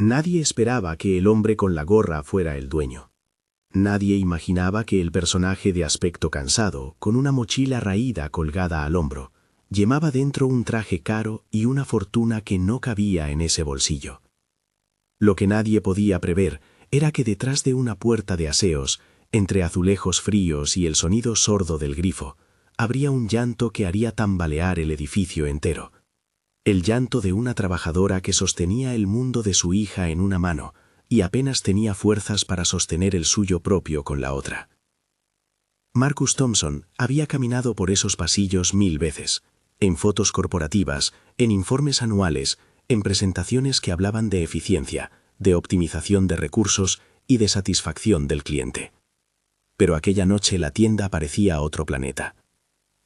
Nadie esperaba que el hombre con la gorra fuera el dueño. Nadie imaginaba que el personaje de aspecto cansado, con una mochila raída colgada al hombro, llevaba dentro un traje caro y una fortuna que no cabía en ese bolsillo. Lo que nadie podía prever era que detrás de una puerta de aseos, entre azulejos fríos y el sonido sordo del grifo, habría un llanto que haría tambalear el edificio entero. El llanto de una trabajadora que sostenía el mundo de su hija en una mano y apenas tenía fuerzas para sostener el suyo propio con la otra. Marcus Thompson había caminado por esos pasillos 1000 veces, en fotos corporativas, en informes anuales, en presentaciones que hablaban de eficiencia, de optimización de recursos y de satisfacción del cliente. Pero aquella noche la tienda parecía otro planeta.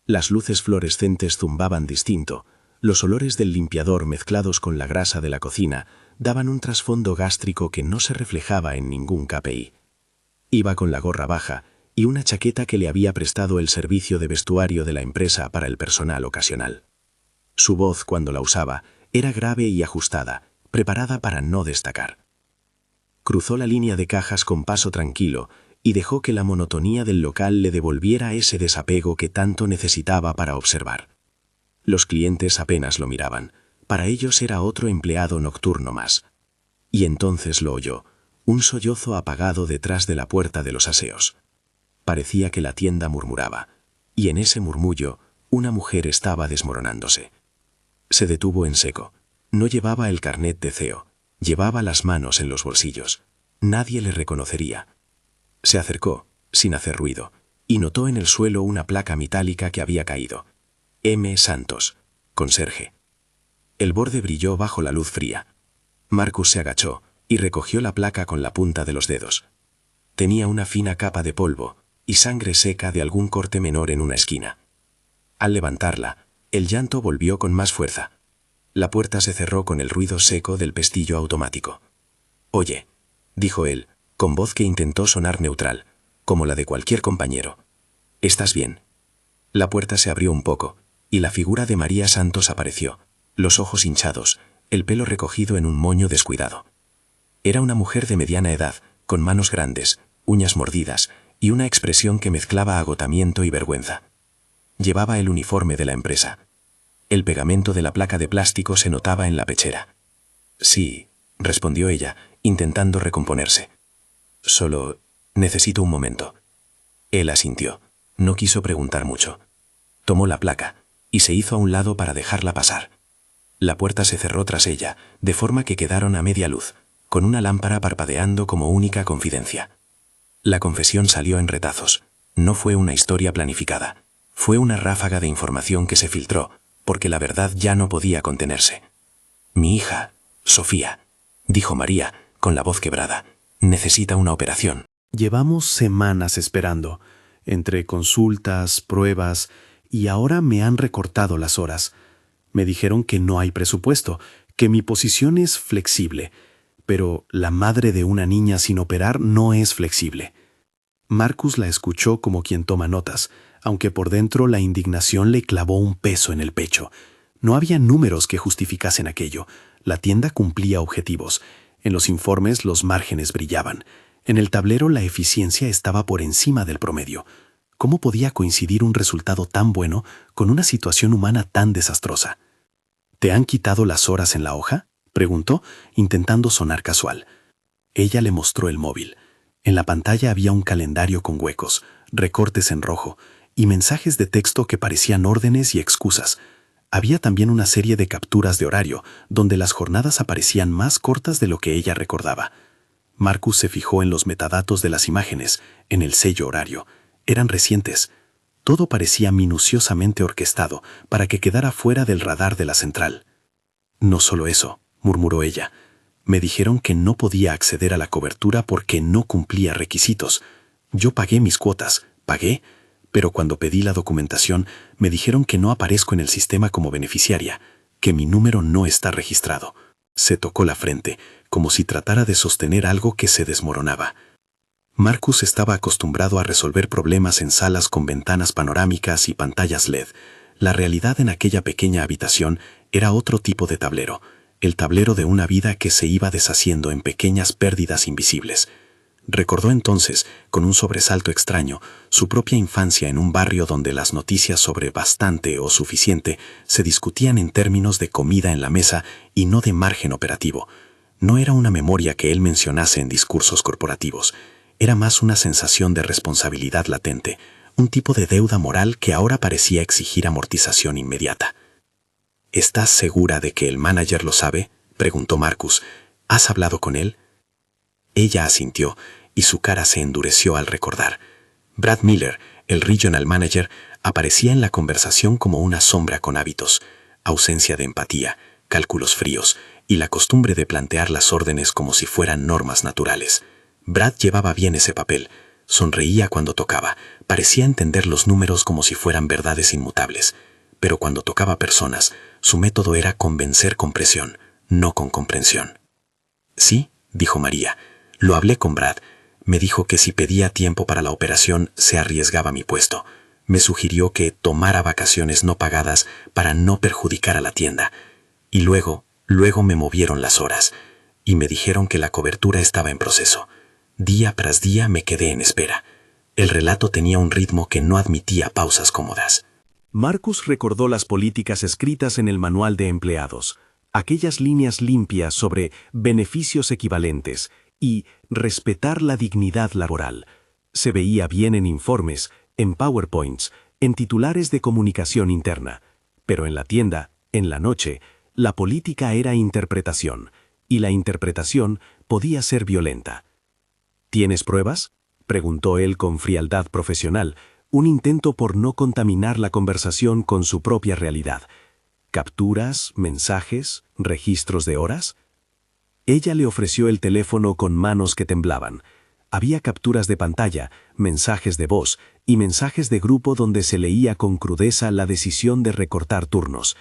Las luces fluorescentes zumbaban distinto, los olores del limpiador mezclados con la grasa de la cocina daban un trasfondo gástrico que no se reflejaba en ningún KPI. Iba con la gorra baja y una chaqueta que le había prestado el servicio de vestuario de la empresa para el personal ocasional. Su voz, cuando la usaba, era grave y ajustada, preparada para no destacar. Cruzó la línea de cajas con paso tranquilo y dejó que la monotonía del local le devolviera ese desapego que tanto necesitaba para observar. Los clientes apenas lo miraban, para ellos era otro empleado nocturno más. Y entonces lo oyó, un sollozo apagado detrás de la puerta de los aseos. Parecía que la tienda murmuraba, y en ese murmullo una mujer estaba desmoronándose. Se detuvo en seco. No llevaba el carnet de CEO, llevaba las manos en los bolsillos. Nadie le reconocería. Se acercó, sin hacer ruido, y notó en el suelo una placa metálica que había caído. M. Santos, conserje. El borde brilló bajo la luz fría. Marcus se agachó y recogió la placa con la punta de los dedos. Tenía una fina capa de polvo y sangre seca de algún corte menor en una esquina. Al levantarla, el llanto volvió con más fuerza. La puerta se cerró con el ruido seco del pestillo automático. «Oye», dijo él, con voz que intentó sonar neutral, como la de cualquier compañero. «¿Estás bien?» La puerta se abrió un poco, y la figura de María Santos apareció, los ojos hinchados, el pelo recogido en un moño descuidado. Era una mujer de mediana edad, con manos grandes, uñas mordidas, y una expresión que mezclaba agotamiento y vergüenza. Llevaba el uniforme de la empresa. El pegamento de la placa de plástico se notaba en la pechera. «Sí», respondió ella, intentando recomponerse. «Solo necesito un momento». Él asintió. No quiso preguntar mucho. Tomó la placa y se hizo a un lado para dejarla pasar. La puerta se cerró tras ella, de forma que quedaron a media luz, con una lámpara parpadeando como única confidencia. La confesión salió en retazos. No fue una historia planificada. Fue una ráfaga de información que se filtró, porque la verdad ya no podía contenerse. «Mi hija, Sofía», dijo María, con la voz quebrada, «necesita una operación». Llevamos semanas esperando, entre consultas, pruebas, y ahora me han recortado las horas. Me dijeron que no hay presupuesto, que mi posición es flexible, pero la madre de una niña sin operar no es flexible. Marcus la escuchó como quien toma notas, aunque por dentro la indignación le clavó un peso en el pecho. No había números que justificasen aquello. La tienda cumplía objetivos. En los informes los márgenes brillaban. En el tablero la eficiencia estaba por encima del promedio. ¿Cómo podía coincidir un resultado tan bueno con una situación humana tan desastrosa? ¿Te han quitado las horas en la hoja?, preguntó, intentando sonar casual. Ella le mostró el móvil. En la pantalla había un calendario con huecos, recortes en rojo y mensajes de texto que parecían órdenes y excusas. Había también una serie de capturas de horario, donde las jornadas aparecían más cortas de lo que ella recordaba. Marcus se fijó en los metadatos de las imágenes, en el sello horario. Eran recientes. Todo parecía minuciosamente orquestado para que quedara fuera del radar de la central. «No solo eso», murmuró ella. «Me dijeron que no podía acceder a la cobertura porque no cumplía requisitos. Yo pagué mis cuotas, pero cuando pedí la documentación me dijeron que no aparezco en el sistema como beneficiaria, que mi número no está registrado». Se tocó la frente, como si tratara de sostener algo que se desmoronaba. Marcus estaba acostumbrado a resolver problemas en salas con ventanas panorámicas y pantallas LED. La realidad en aquella pequeña habitación era otro tipo de tablero. el tablero de una vida que se iba deshaciendo en pequeñas pérdidas invisibles. Recordó entonces, con un sobresalto extraño, su propia infancia en un barrio donde las noticias sobre bastante o suficiente se discutían en términos de comida en la mesa y no de margen operativo. No era una memoria que él mencionase en discursos corporativos, era más una sensación de responsabilidad latente, un tipo de deuda moral que ahora parecía exigir amortización inmediata. ¿Estás segura de que el manager lo sabe?, preguntó Marcus. ¿Has hablado con él? Ella asintió, y su cara se endureció al recordar. Brad Miller, el regional manager, aparecía en la conversación como una sombra con hábitos, ausencia de empatía, cálculos fríos y la costumbre de plantear las órdenes como si fueran normas naturales. Brad llevaba bien ese papel, sonreía cuando tocaba, parecía entender los números como si fueran verdades inmutables, pero cuando tocaba personas, su método era convencer con presión, no con comprensión. Sí, dijo María, lo hablé con Brad. Me dijo que si pedía tiempo para la operación se arriesgaba mi puesto. Me sugirió que tomara vacaciones no pagadas para no perjudicar a la tienda. Y luego me movieron las horas y me dijeron que la cobertura estaba en proceso. Día tras día me quedé en espera. El relato tenía un ritmo que no admitía pausas cómodas. Marcus recordó las políticas escritas en el manual de empleados, aquellas líneas limpias sobre beneficios equivalentes y respetar la dignidad laboral. Se veía bien en informes, en PowerPoints, en titulares de comunicación interna. Pero en la tienda, en la noche, la política era interpretación, y la interpretación podía ser violenta. ¿Tienes pruebas?, preguntó él con frialdad profesional, un intento por no contaminar la conversación con su propia realidad. ¿Capturas, mensajes, registros de horas? Ella le ofreció el teléfono con manos que temblaban. Había capturas de pantalla, mensajes de voz y mensajes de grupo donde se leía con crudeza la decisión de recortar turnos.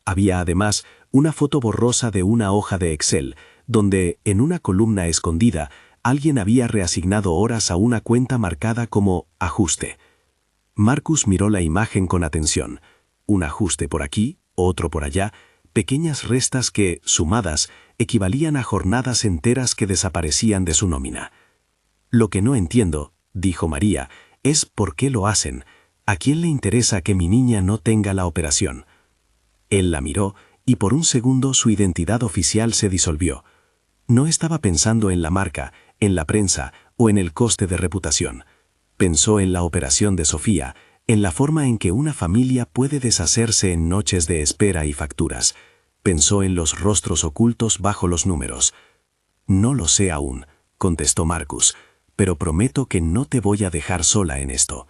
Había además una foto borrosa de una hoja de Excel, donde, en una columna escondida, alguien había reasignado horas a una cuenta marcada como ajuste. Marcus miró la imagen con atención. Un ajuste por aquí, otro por allá, pequeñas restas que, sumadas, equivalían a jornadas enteras que desaparecían de su nómina. Lo que no entiendo, dijo María, es por qué lo hacen. ¿A quién le interesa que mi niña no tenga la operación? Él la miró y por un segundo su identidad oficial se disolvió. No estaba pensando en la marca, en la prensa o en el coste de reputación. Pensó en la operación de Sofía, en la forma en que una familia puede deshacerse en noches de espera y facturas. Pensó en los rostros ocultos bajo los números. No lo sé aún, contestó Marcus, pero prometo que no te voy a dejar sola en esto.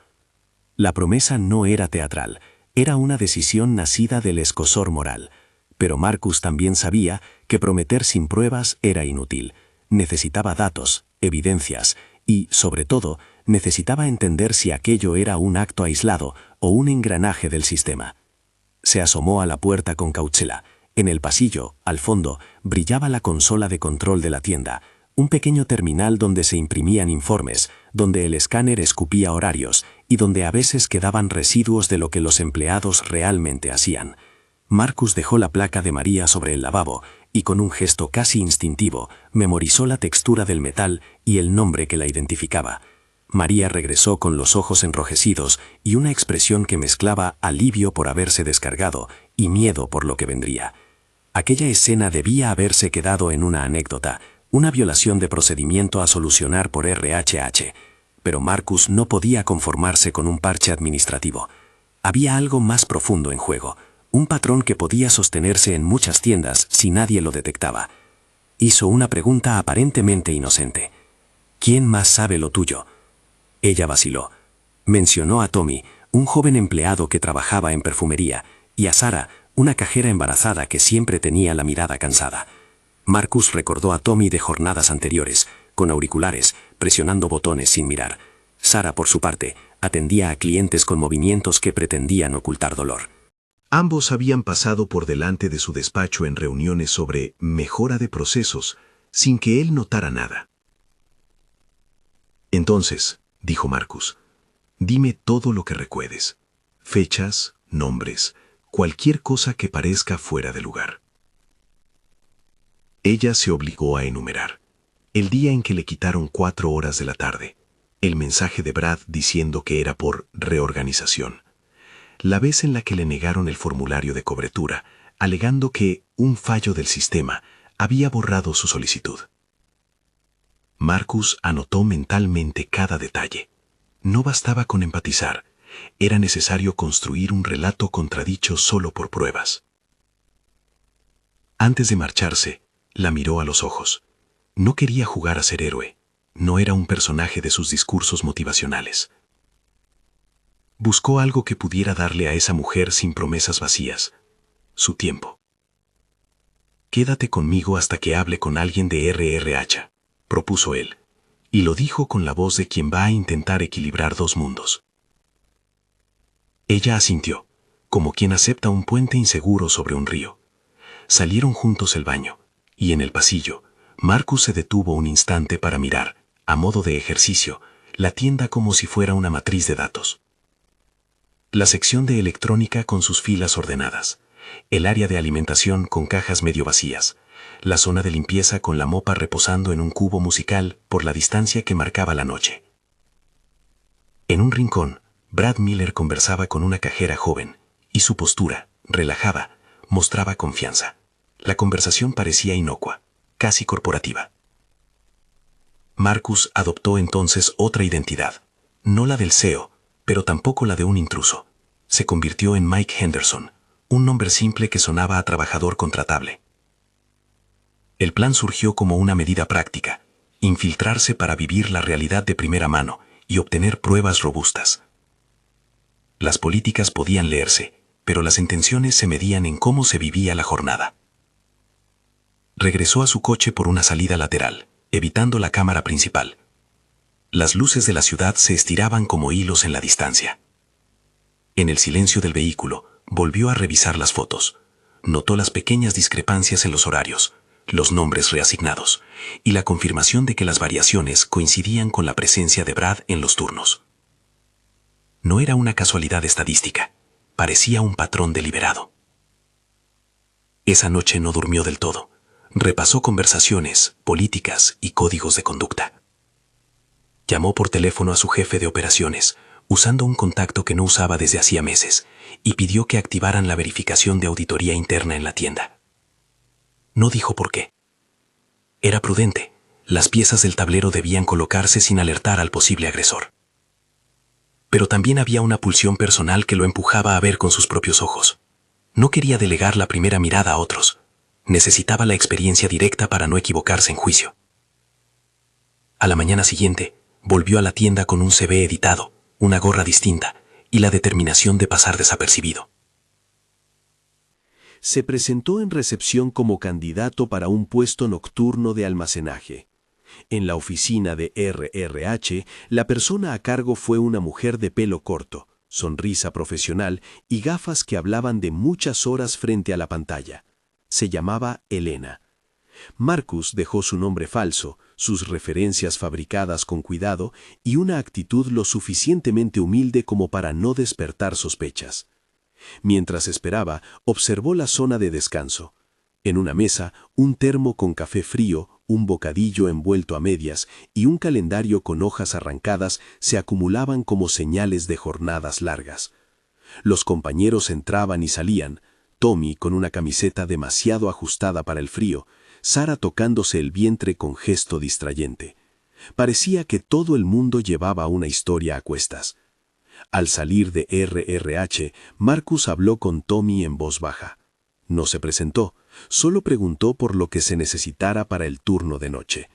La promesa no era teatral, era una decisión nacida del escozor moral. Pero Marcus también sabía que prometer sin pruebas era inútil. Necesitaba datos, evidencias y, sobre todo, necesitaba entender si aquello era un acto aislado o un engranaje del sistema. Se asomó a la puerta con cautela. En el pasillo, al fondo, brillaba la consola de control de la tienda, un pequeño terminal donde se imprimían informes, donde el escáner escupía horarios y donde a veces quedaban residuos de lo que los empleados realmente hacían. Marcus dejó la placa de María sobre el lavabo y con un gesto casi instintivo memorizó la textura del metal y el nombre que la identificaba. María regresó con los ojos enrojecidos y una expresión que mezclaba alivio por haberse descargado y miedo por lo que vendría. Aquella escena debía haberse quedado en una anécdota, una violación de procedimiento a solucionar por RHH, pero Marcus no podía conformarse con un parche administrativo. Había algo más profundo en juego, un patrón que podía sostenerse en muchas tiendas si nadie lo detectaba. Hizo una pregunta aparentemente inocente. ¿Quién más sabe lo tuyo? Ella vaciló. Mencionó a Tommy, un joven empleado que trabajaba en perfumería, y a Sara, una cajera embarazada que siempre tenía la mirada cansada. Marcus recordó a Tommy de jornadas anteriores, con auriculares, presionando botones sin mirar. Sara, por su parte, atendía a clientes con movimientos que pretendían ocultar dolor. Ambos habían pasado por delante de su despacho en reuniones sobre mejora de procesos, sin que él notara nada. Entonces, dijo Marcus, dime todo lo que recuerdes. Fechas, nombres, cualquier cosa que parezca fuera de lugar. Ella se obligó a enumerar. El día en que le quitaron 4 horas de la tarde. El mensaje de Brad diciendo que era por reorganización. La vez en la que le negaron el formulario de cobertura, alegando que un fallo del sistema había borrado su solicitud. Marcus anotó mentalmente cada detalle. No bastaba con empatizar, era necesario construir un relato contradicho solo por pruebas. Antes de marcharse, la miró a los ojos. No quería jugar a ser héroe, no era un personaje de sus discursos motivacionales. Buscó algo que pudiera darle a esa mujer sin promesas vacías, su tiempo. «Quédate conmigo hasta que hable con alguien de RRH», propuso él, y lo dijo con la voz de quien va a intentar equilibrar dos mundos. Ella asintió, como quien acepta un puente inseguro sobre un río. Salieron juntos el baño, y en el pasillo, Marcus se detuvo un instante para mirar, a modo de ejercicio, la tienda como si fuera una matriz de datos. La sección de electrónica con sus filas ordenadas, el área de alimentación con cajas medio vacías, la zona de limpieza con la mopa reposando en un cubo musical por la distancia que marcaba la noche. En un rincón, Brad Miller conversaba con una cajera joven, y su postura, relajada, mostraba confianza. La conversación parecía inocua, casi corporativa. Marcus adoptó entonces otra identidad, no la del CEO, pero tampoco la de un intruso. Se convirtió en Mike Henderson, un nombre simple que sonaba a trabajador contratable. El plan surgió como una medida práctica, infiltrarse para vivir la realidad de primera mano y obtener pruebas robustas. Las políticas podían leerse, pero las intenciones se medían en cómo se vivía la jornada. Regresó a su coche por una salida lateral, evitando la cámara principal. Las luces de la ciudad se estiraban como hilos en la distancia. En el silencio del vehículo, volvió a revisar las fotos. Notó las pequeñas discrepancias en los horarios, los nombres reasignados, y la confirmación de que las variaciones coincidían con la presencia de Brad en los turnos. No era una casualidad estadística, parecía un patrón deliberado. Esa noche no durmió del todo. Repasó conversaciones, políticas y códigos de conducta. Llamó por teléfono a su jefe de operaciones, usando un contacto que no usaba desde hacía meses, y pidió que activaran la verificación de auditoría interna en la tienda. No dijo por qué. Era prudente. Las piezas del tablero debían colocarse sin alertar al posible agresor. Pero también había una pulsión personal que lo empujaba a ver con sus propios ojos. No quería delegar la primera mirada a otros. Necesitaba la experiencia directa para no equivocarse en juicio. A la mañana siguiente, volvió a la tienda con un CV editado, una gorra distinta y la determinación de pasar desapercibido. Se presentó en recepción como candidato para un puesto nocturno de almacenaje. En la oficina de RRH, la persona a cargo fue una mujer de pelo corto, sonrisa profesional y gafas que hablaban de muchas horas frente a la pantalla. Se llamaba Elena. Marcus dejó su nombre falso, sus referencias fabricadas con cuidado y una actitud lo suficientemente humilde como para no despertar sospechas. Mientras esperaba, observó la zona de descanso. En una mesa, un termo con café frío, un bocadillo envuelto a medias y un calendario con hojas arrancadas se acumulaban como señales de jornadas largas. Los compañeros entraban y salían, Tommy con una camiseta demasiado ajustada para el frío, Sara tocándose el vientre con gesto distrayente. Parecía que todo el mundo llevaba una historia a cuestas. Al salir de RRH, Marcus habló con Tommy en voz baja. No se presentó, solo preguntó por lo que se necesitara para el turno de noche.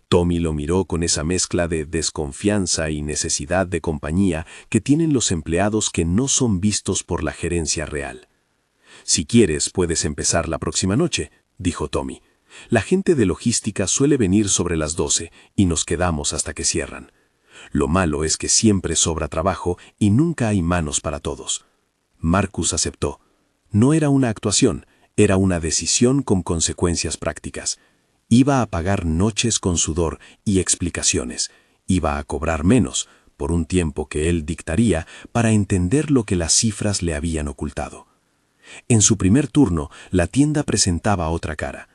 Tommy lo miró con esa mezcla de desconfianza y necesidad de compañía que tienen los empleados que no son vistos por la gerencia real. «Si quieres, puedes empezar la próxima noche», dijo Tommy. «La gente de logística suele venir sobre las 12 y nos quedamos hasta que cierran. Lo malo es que siempre sobra trabajo y nunca hay manos para todos». Marcus aceptó. No era una actuación, era una decisión con consecuencias prácticas. Iba a pagar noches con sudor y explicaciones. Iba a cobrar menos, por un tiempo que él dictaría, para entender lo que las cifras le habían ocultado. En su primer turno, la tienda presentaba otra cara.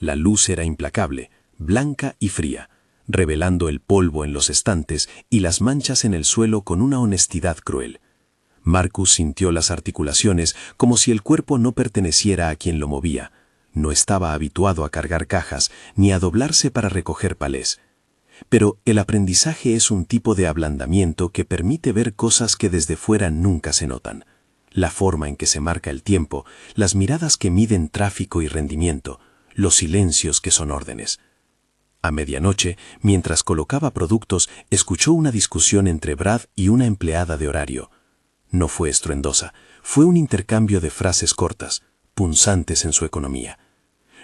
La luz era implacable, blanca y fría, revelando el polvo en los estantes y las manchas en el suelo con una honestidad cruel. Marcus sintió las articulaciones como si el cuerpo no perteneciera a quien lo movía. No estaba habituado a cargar cajas ni a doblarse para recoger palés. Pero el aprendizaje es un tipo de ablandamiento que permite ver cosas que desde fuera nunca se notan. La forma en que se marca el tiempo, las miradas que miden tráfico y rendimiento, los silencios que son órdenes. A medianoche, mientras colocaba productos, escuchó una discusión entre Brad y una empleada de horario. No fue estruendosa, fue un intercambio de frases cortas, punzantes en su economía.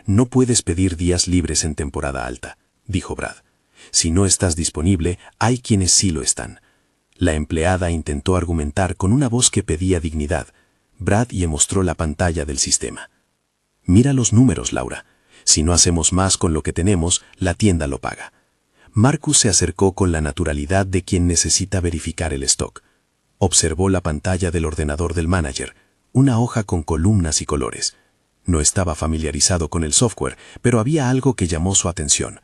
«No puedes pedir días libres en temporada alta», dijo Brad. «Si no estás disponible, hay quienes sí lo están». La empleada intentó argumentar con una voz que pedía dignidad. Brad le mostró la pantalla del sistema. «Mira los números, Laura. Si no hacemos más con lo que tenemos, la tienda lo paga». Marcus se acercó con la naturalidad de quien necesita verificar el stock. Observó la pantalla del ordenador del manager, una hoja con columnas y colores. No estaba familiarizado con el software, pero había algo que llamó su atención.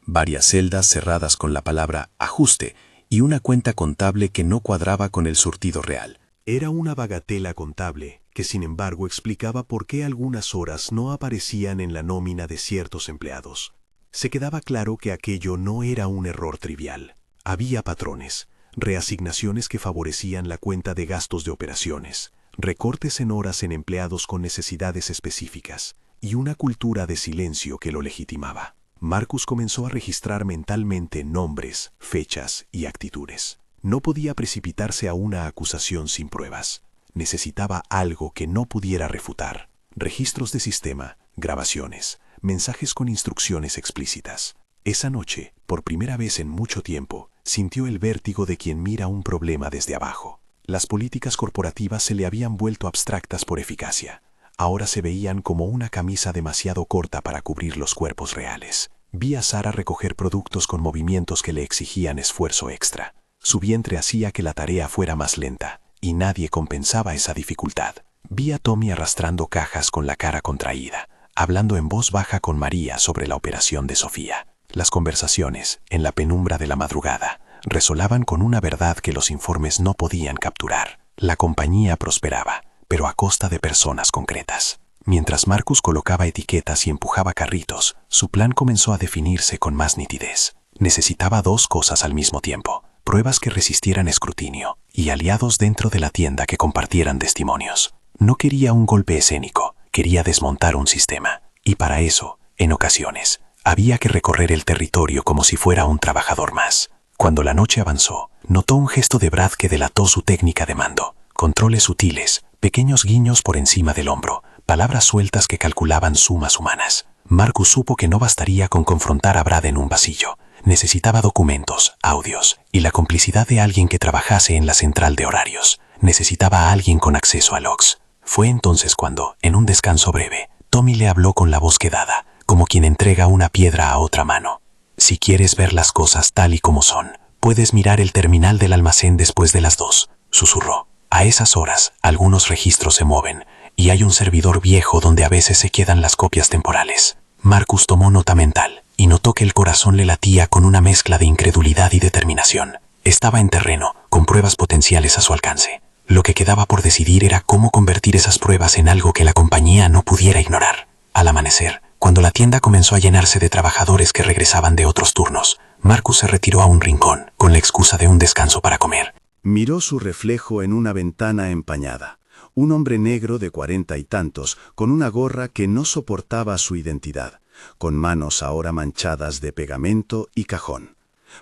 Varias celdas cerradas con la palabra «ajuste» y una cuenta contable que no cuadraba con el surtido real. Era una bagatela contable que sin embargo explicaba por qué algunas horas no aparecían en la nómina de ciertos empleados. Se quedaba claro que aquello no era un error trivial. Había patrones, reasignaciones que favorecían la cuenta de gastos de operaciones, recortes en horas en empleados con necesidades específicas y una cultura de silencio que lo legitimaba. Marcus comenzó a registrar mentalmente nombres, fechas y actitudes. No podía precipitarse a una acusación sin pruebas. Necesitaba algo que no pudiera refutar. Registros de sistema, grabaciones, mensajes con instrucciones explícitas. Esa noche, por primera vez en mucho tiempo, sintió el vértigo de quien mira un problema desde abajo. Las políticas corporativas se le habían vuelto abstractas por eficacia. Ahora se veían como una camisa demasiado corta para cubrir los cuerpos reales. Vi a Sara recoger productos con movimientos que le exigían esfuerzo extra. Su vientre hacía que la tarea fuera más lenta, y nadie compensaba esa dificultad. Vi a Tommy arrastrando cajas con la cara contraída, hablando en voz baja con María sobre la operación de Sofía. Las conversaciones, en la penumbra de la madrugada, resolaban con una verdad que los informes no podían capturar. La compañía prosperaba, pero a costa de personas concretas. Mientras Marcus colocaba etiquetas y empujaba carritos, su plan comenzó a definirse con más nitidez. Necesitaba dos cosas al mismo tiempo: pruebas que resistieran escrutinio y aliados dentro de la tienda que compartieran testimonios. No quería un golpe escénico, quería desmontar un sistema. Y para eso, en ocasiones, había que recorrer el territorio como si fuera un trabajador más. Cuando la noche avanzó, notó un gesto de Brad que delató su técnica de mando. Controles sutiles, pequeños guiños por encima del hombro, palabras sueltas que calculaban sumas humanas. Marcus supo que no bastaría con confrontar a Brad en un pasillo. Necesitaba documentos, audios y la complicidad de alguien que trabajase en la central de horarios. Necesitaba a alguien con acceso a logs. Fue entonces cuando, en un descanso breve, Tommy le habló con la voz quedada, como quien entrega una piedra a otra mano. «Si quieres ver las cosas tal y como son, puedes mirar el terminal del almacén después de las 2», susurró. «A esas horas, algunos registros se mueven, y hay un servidor viejo donde a veces se quedan las copias temporales». Marcus tomó nota mental y notó que el corazón le latía con una mezcla de incredulidad y determinación. Estaba en terreno, con pruebas potenciales a su alcance. Lo que quedaba por decidir era cómo convertir esas pruebas en algo que la compañía no pudiera ignorar. Al amanecer, cuando la tienda comenzó a llenarse de trabajadores que regresaban de otros turnos, Marcus se retiró a un rincón, con la excusa de un descanso para comer. Miró su reflejo en una ventana empañada. Un hombre negro de 40 y tantos, con una gorra que no soportaba su identidad, con manos ahora manchadas de pegamento y cajón.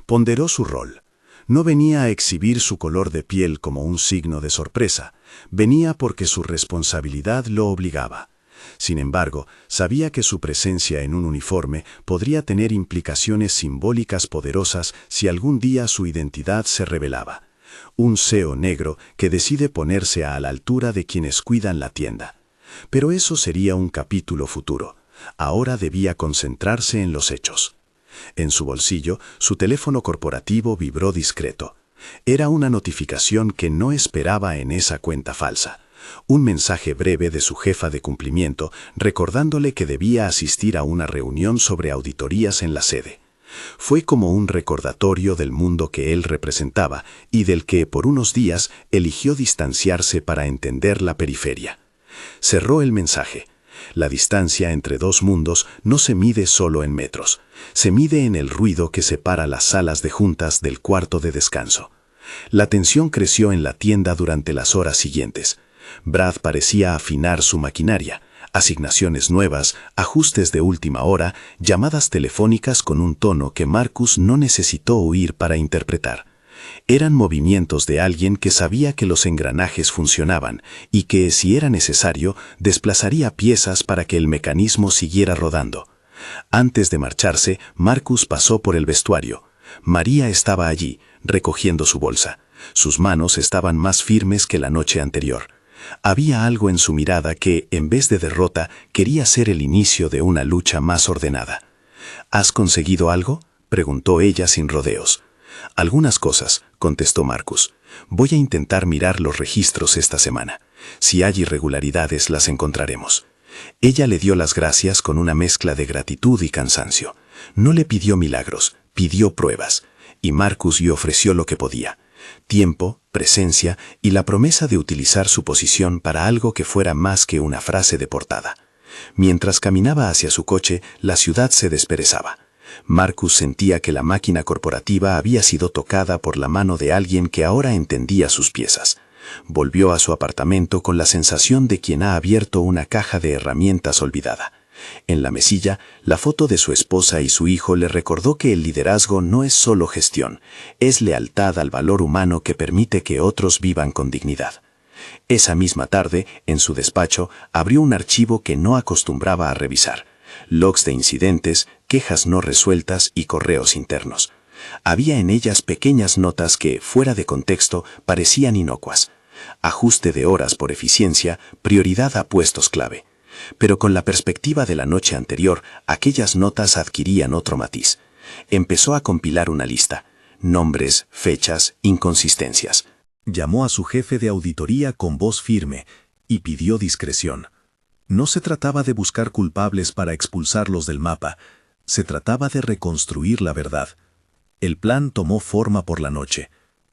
Ponderó su rol. No venía a exhibir su color de piel como un signo de sorpresa, venía porque su responsabilidad lo obligaba. Sin embargo, sabía que su presencia en un uniforme podría tener implicaciones simbólicas poderosas si algún día su identidad se revelaba. Un CEO negro que decide ponerse a la altura de quienes cuidan la tienda. Pero eso sería un capítulo futuro. Ahora debía concentrarse en los hechos. En su bolsillo, su teléfono corporativo vibró discreto. Era una notificación que no esperaba en esa cuenta falsa. Un mensaje breve de su jefa de cumplimiento recordándole que debía asistir a una reunión sobre auditorías en la sede. Fue como un recordatorio del mundo que él representaba y del que por unos días eligió distanciarse para entender la periferia. Cerró el mensaje. La distancia entre dos mundos no se mide solo en metros, se mide en el ruido que separa las salas de juntas del cuarto de descanso. La tensión creció en la tienda durante las horas siguientes. Brad parecía afinar su maquinaria, asignaciones nuevas, ajustes de última hora, llamadas telefónicas con un tono que Marcus no necesitó oír para interpretar. Eran movimientos de alguien que sabía que los engranajes funcionaban y que, si era necesario, desplazaría piezas para que el mecanismo siguiera rodando. Antes de marcharse, Marcus pasó por el vestuario. María estaba allí, recogiendo su bolsa. Sus manos estaban más firmes que la noche anterior. Había algo en su mirada que, en vez de derrota, quería ser el inicio de una lucha más ordenada. ¿Has conseguido algo?, preguntó ella sin rodeos. Algunas cosas, contestó Marcus. Voy a intentar mirar los registros esta semana. Si hay irregularidades, las encontraremos. Ella le dio las gracias con una mezcla de gratitud y cansancio. No le pidió milagros, pidió pruebas. Y Marcus le ofreció lo que podía. Tiempo, presencia y la promesa de utilizar su posición para algo que fuera más que una frase de portada. Mientras caminaba hacia su coche, la ciudad se desperezaba. Marcus sentía que la máquina corporativa había sido tocada por la mano de alguien que ahora entendía sus piezas. Volvió a su apartamento con la sensación de quien ha abierto una caja de herramientas olvidada. En la mesilla, la foto de su esposa y su hijo le recordó que el liderazgo no es solo gestión, es lealtad al valor humano que permite que otros vivan con dignidad. Esa misma tarde, en su despacho, abrió un archivo que no acostumbraba a revisar. Logs de incidentes, quejas no resueltas y correos internos. Había en ellas pequeñas notas que, fuera de contexto, parecían inocuas. Ajuste de horas por eficiencia, prioridad a puestos clave. Pero con la perspectiva de la noche anterior, aquellas notas adquirían otro matiz. Empezó a compilar una lista. Nombres, fechas, inconsistencias. Llamó a su jefe de auditoría con voz firme y pidió discreción. No se trataba de buscar culpables para expulsarlos del mapa, se trataba de reconstruir la verdad. El plan tomó forma por la noche.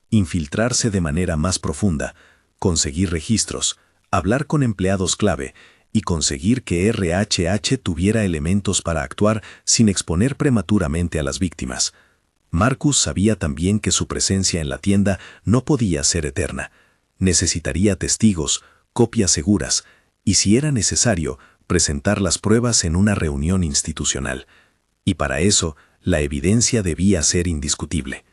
Infiltrarse de manera más profunda, conseguir registros, hablar con empleados clave y conseguir que RHH tuviera elementos para actuar sin exponer prematuramente a las víctimas. Marcus sabía también que su presencia en la tienda no podía ser eterna. Necesitaría testigos, copias seguras, y si era necesario, presentar las pruebas en una reunión institucional. Y para eso, la evidencia debía ser indiscutible.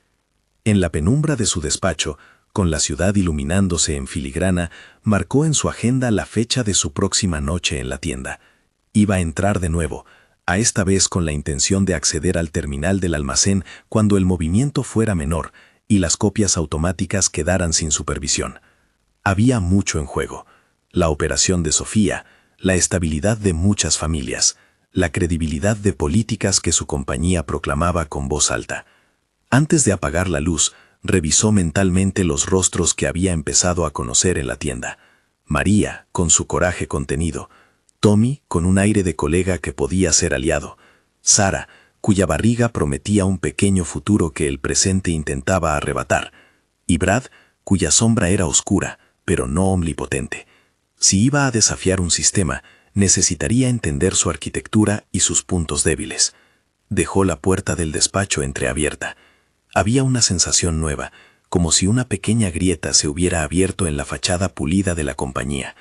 En la penumbra de su despacho, con la ciudad iluminándose en filigrana, marcó en su agenda la fecha de su próxima noche en la tienda. Iba a entrar de nuevo, a esta vez con la intención de acceder al terminal del almacén cuando el movimiento fuera menor y las copias automáticas quedaran sin supervisión. Había mucho en juego. La operación de Sofía, la estabilidad de muchas familias, la credibilidad de políticas que su compañía proclamaba con voz alta. Antes de apagar la luz, revisó mentalmente los rostros que había empezado a conocer en la tienda. María, con su coraje contenido. Tommy, con un aire de colega que podía ser aliado. Sara, cuya barriga prometía un pequeño futuro que el presente intentaba arrebatar. Y Brad, cuya sombra era oscura, pero no omnipotente. Si iba a desafiar un sistema, necesitaría entender su arquitectura y sus puntos débiles. Dejó la puerta del despacho entreabierta. Había una sensación nueva, como si una pequeña grieta se hubiera abierto en la fachada pulida de la compañía.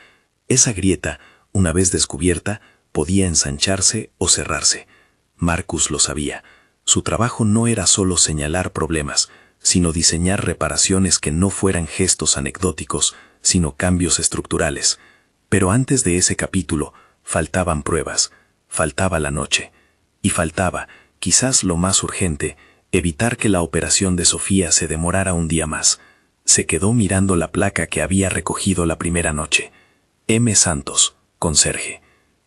Esa grieta, una vez descubierta, podía ensancharse o cerrarse. Marcus lo sabía. Su trabajo no era solo señalar problemas, sino diseñar reparaciones que no fueran gestos anecdóticos, sino cambios estructurales. Pero antes de ese capítulo, faltaban pruebas, faltaba la noche, y faltaba, quizás lo más urgente, evitar que la operación de Sofía se demorara un día más. Se quedó mirando la placa que había recogido la primera noche. M. Santos, conserje.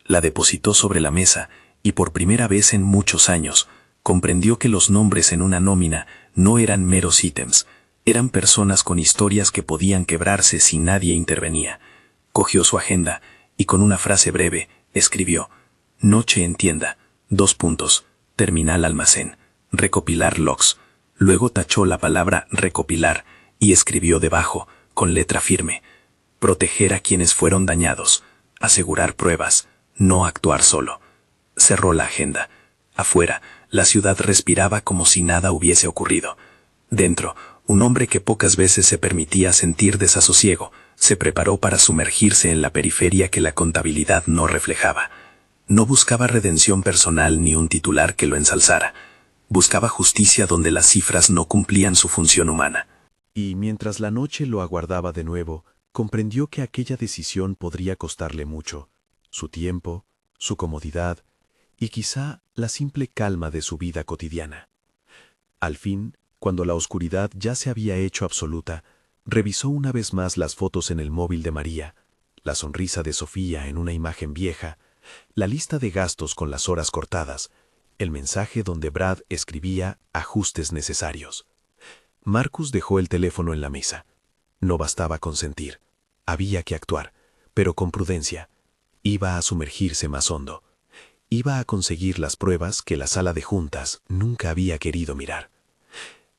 La depositó sobre la mesa, y por primera vez en muchos años, comprendió que los nombres en una nómina no eran meros ítems, eran personas con historias que podían quebrarse si nadie intervenía. Cogió su agenda y con una frase breve escribió: noche en tienda, terminal almacén, recopilar logs. Luego tachó la palabra recopilar y escribió debajo, con letra firme: proteger a quienes fueron dañados, asegurar pruebas, no actuar solo. Cerró la agenda. Afuera, la ciudad respiraba como si nada hubiese ocurrido. Dentro, un hombre que pocas veces se permitía sentir desasosiego, se preparó para sumergirse en la periferia que la contabilidad no reflejaba. No buscaba redención personal ni un titular que lo ensalzara. Buscaba justicia donde las cifras no cumplían su función humana. Y mientras la noche lo aguardaba de nuevo, comprendió que aquella decisión podría costarle mucho: su tiempo, su comodidad y quizá la simple calma de su vida cotidiana. Al fin, cuando la oscuridad ya se había hecho absoluta, revisó una vez más las fotos en el móvil de María, la sonrisa de Sofía en una imagen vieja, la lista de gastos con las horas cortadas, el mensaje donde Brad escribía ajustes necesarios. Marcus dejó el teléfono en la mesa. No bastaba consentir. Había que actuar, pero con prudencia. Iba a sumergirse más hondo. Iba a conseguir las pruebas que la sala de juntas nunca había querido mirar.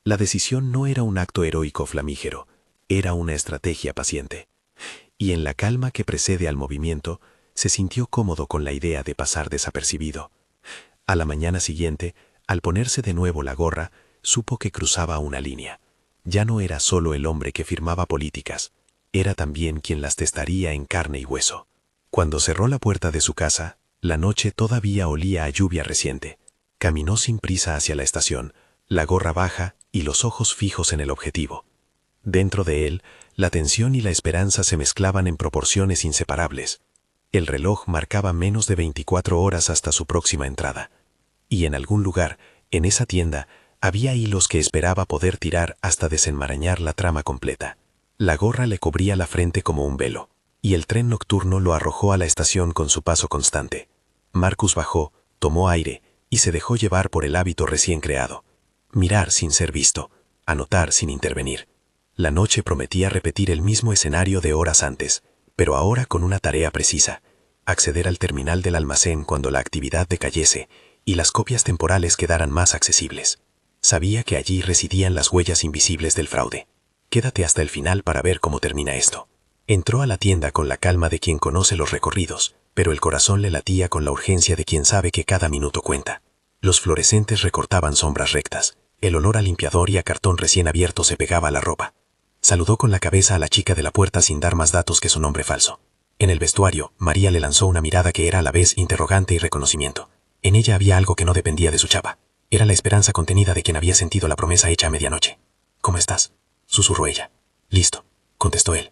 La decisión no era un acto heroico flamígero, era una estrategia paciente. Y en la calma que precede al movimiento, se sintió cómodo con la idea de pasar desapercibido. A la mañana siguiente, al ponerse de nuevo la gorra, supo que cruzaba una línea. Ya no era solo el hombre que firmaba políticas, era también quien las testaría en carne y hueso. Cuando cerró la puerta de su casa, la noche todavía olía a lluvia reciente. Caminó sin prisa hacia la estación, la gorra baja y los ojos fijos en el objetivo. Dentro de él, la tensión y la esperanza se mezclaban en proporciones inseparables. El reloj marcaba menos de 24 horas hasta su próxima entrada. Y en algún lugar, en esa tienda, había hilos que esperaba poder tirar hasta desenmarañar la trama completa. La gorra le cubría la frente como un velo, y el tren nocturno lo arrojó a la estación con su paso constante. Marcus bajó, tomó aire y se dejó llevar por el hábito recién creado. Mirar sin ser visto, anotar sin intervenir. La noche prometía repetir el mismo escenario de horas antes, pero ahora con una tarea precisa: acceder al terminal del almacén cuando la actividad decayese y las copias temporales quedaran más accesibles. Sabía que allí residían las huellas invisibles del fraude. Quédate hasta el final para ver cómo termina esto. Entró a la tienda con la calma de quien conoce los recorridos, pero el corazón le latía con la urgencia de quien sabe que cada minuto cuenta. Los fluorescentes recortaban sombras rectas. El olor a limpiador y a cartón recién abierto se pegaba a la ropa. Saludó con la cabeza a la chica de la puerta sin dar más datos que su nombre falso. En el vestuario, María le lanzó una mirada que era a la vez interrogante y reconocimiento. En ella había algo que no dependía de su chapa. Era la esperanza contenida de quien había sentido la promesa hecha a medianoche. «¿Cómo estás?», susurró ella. «Listo», contestó él.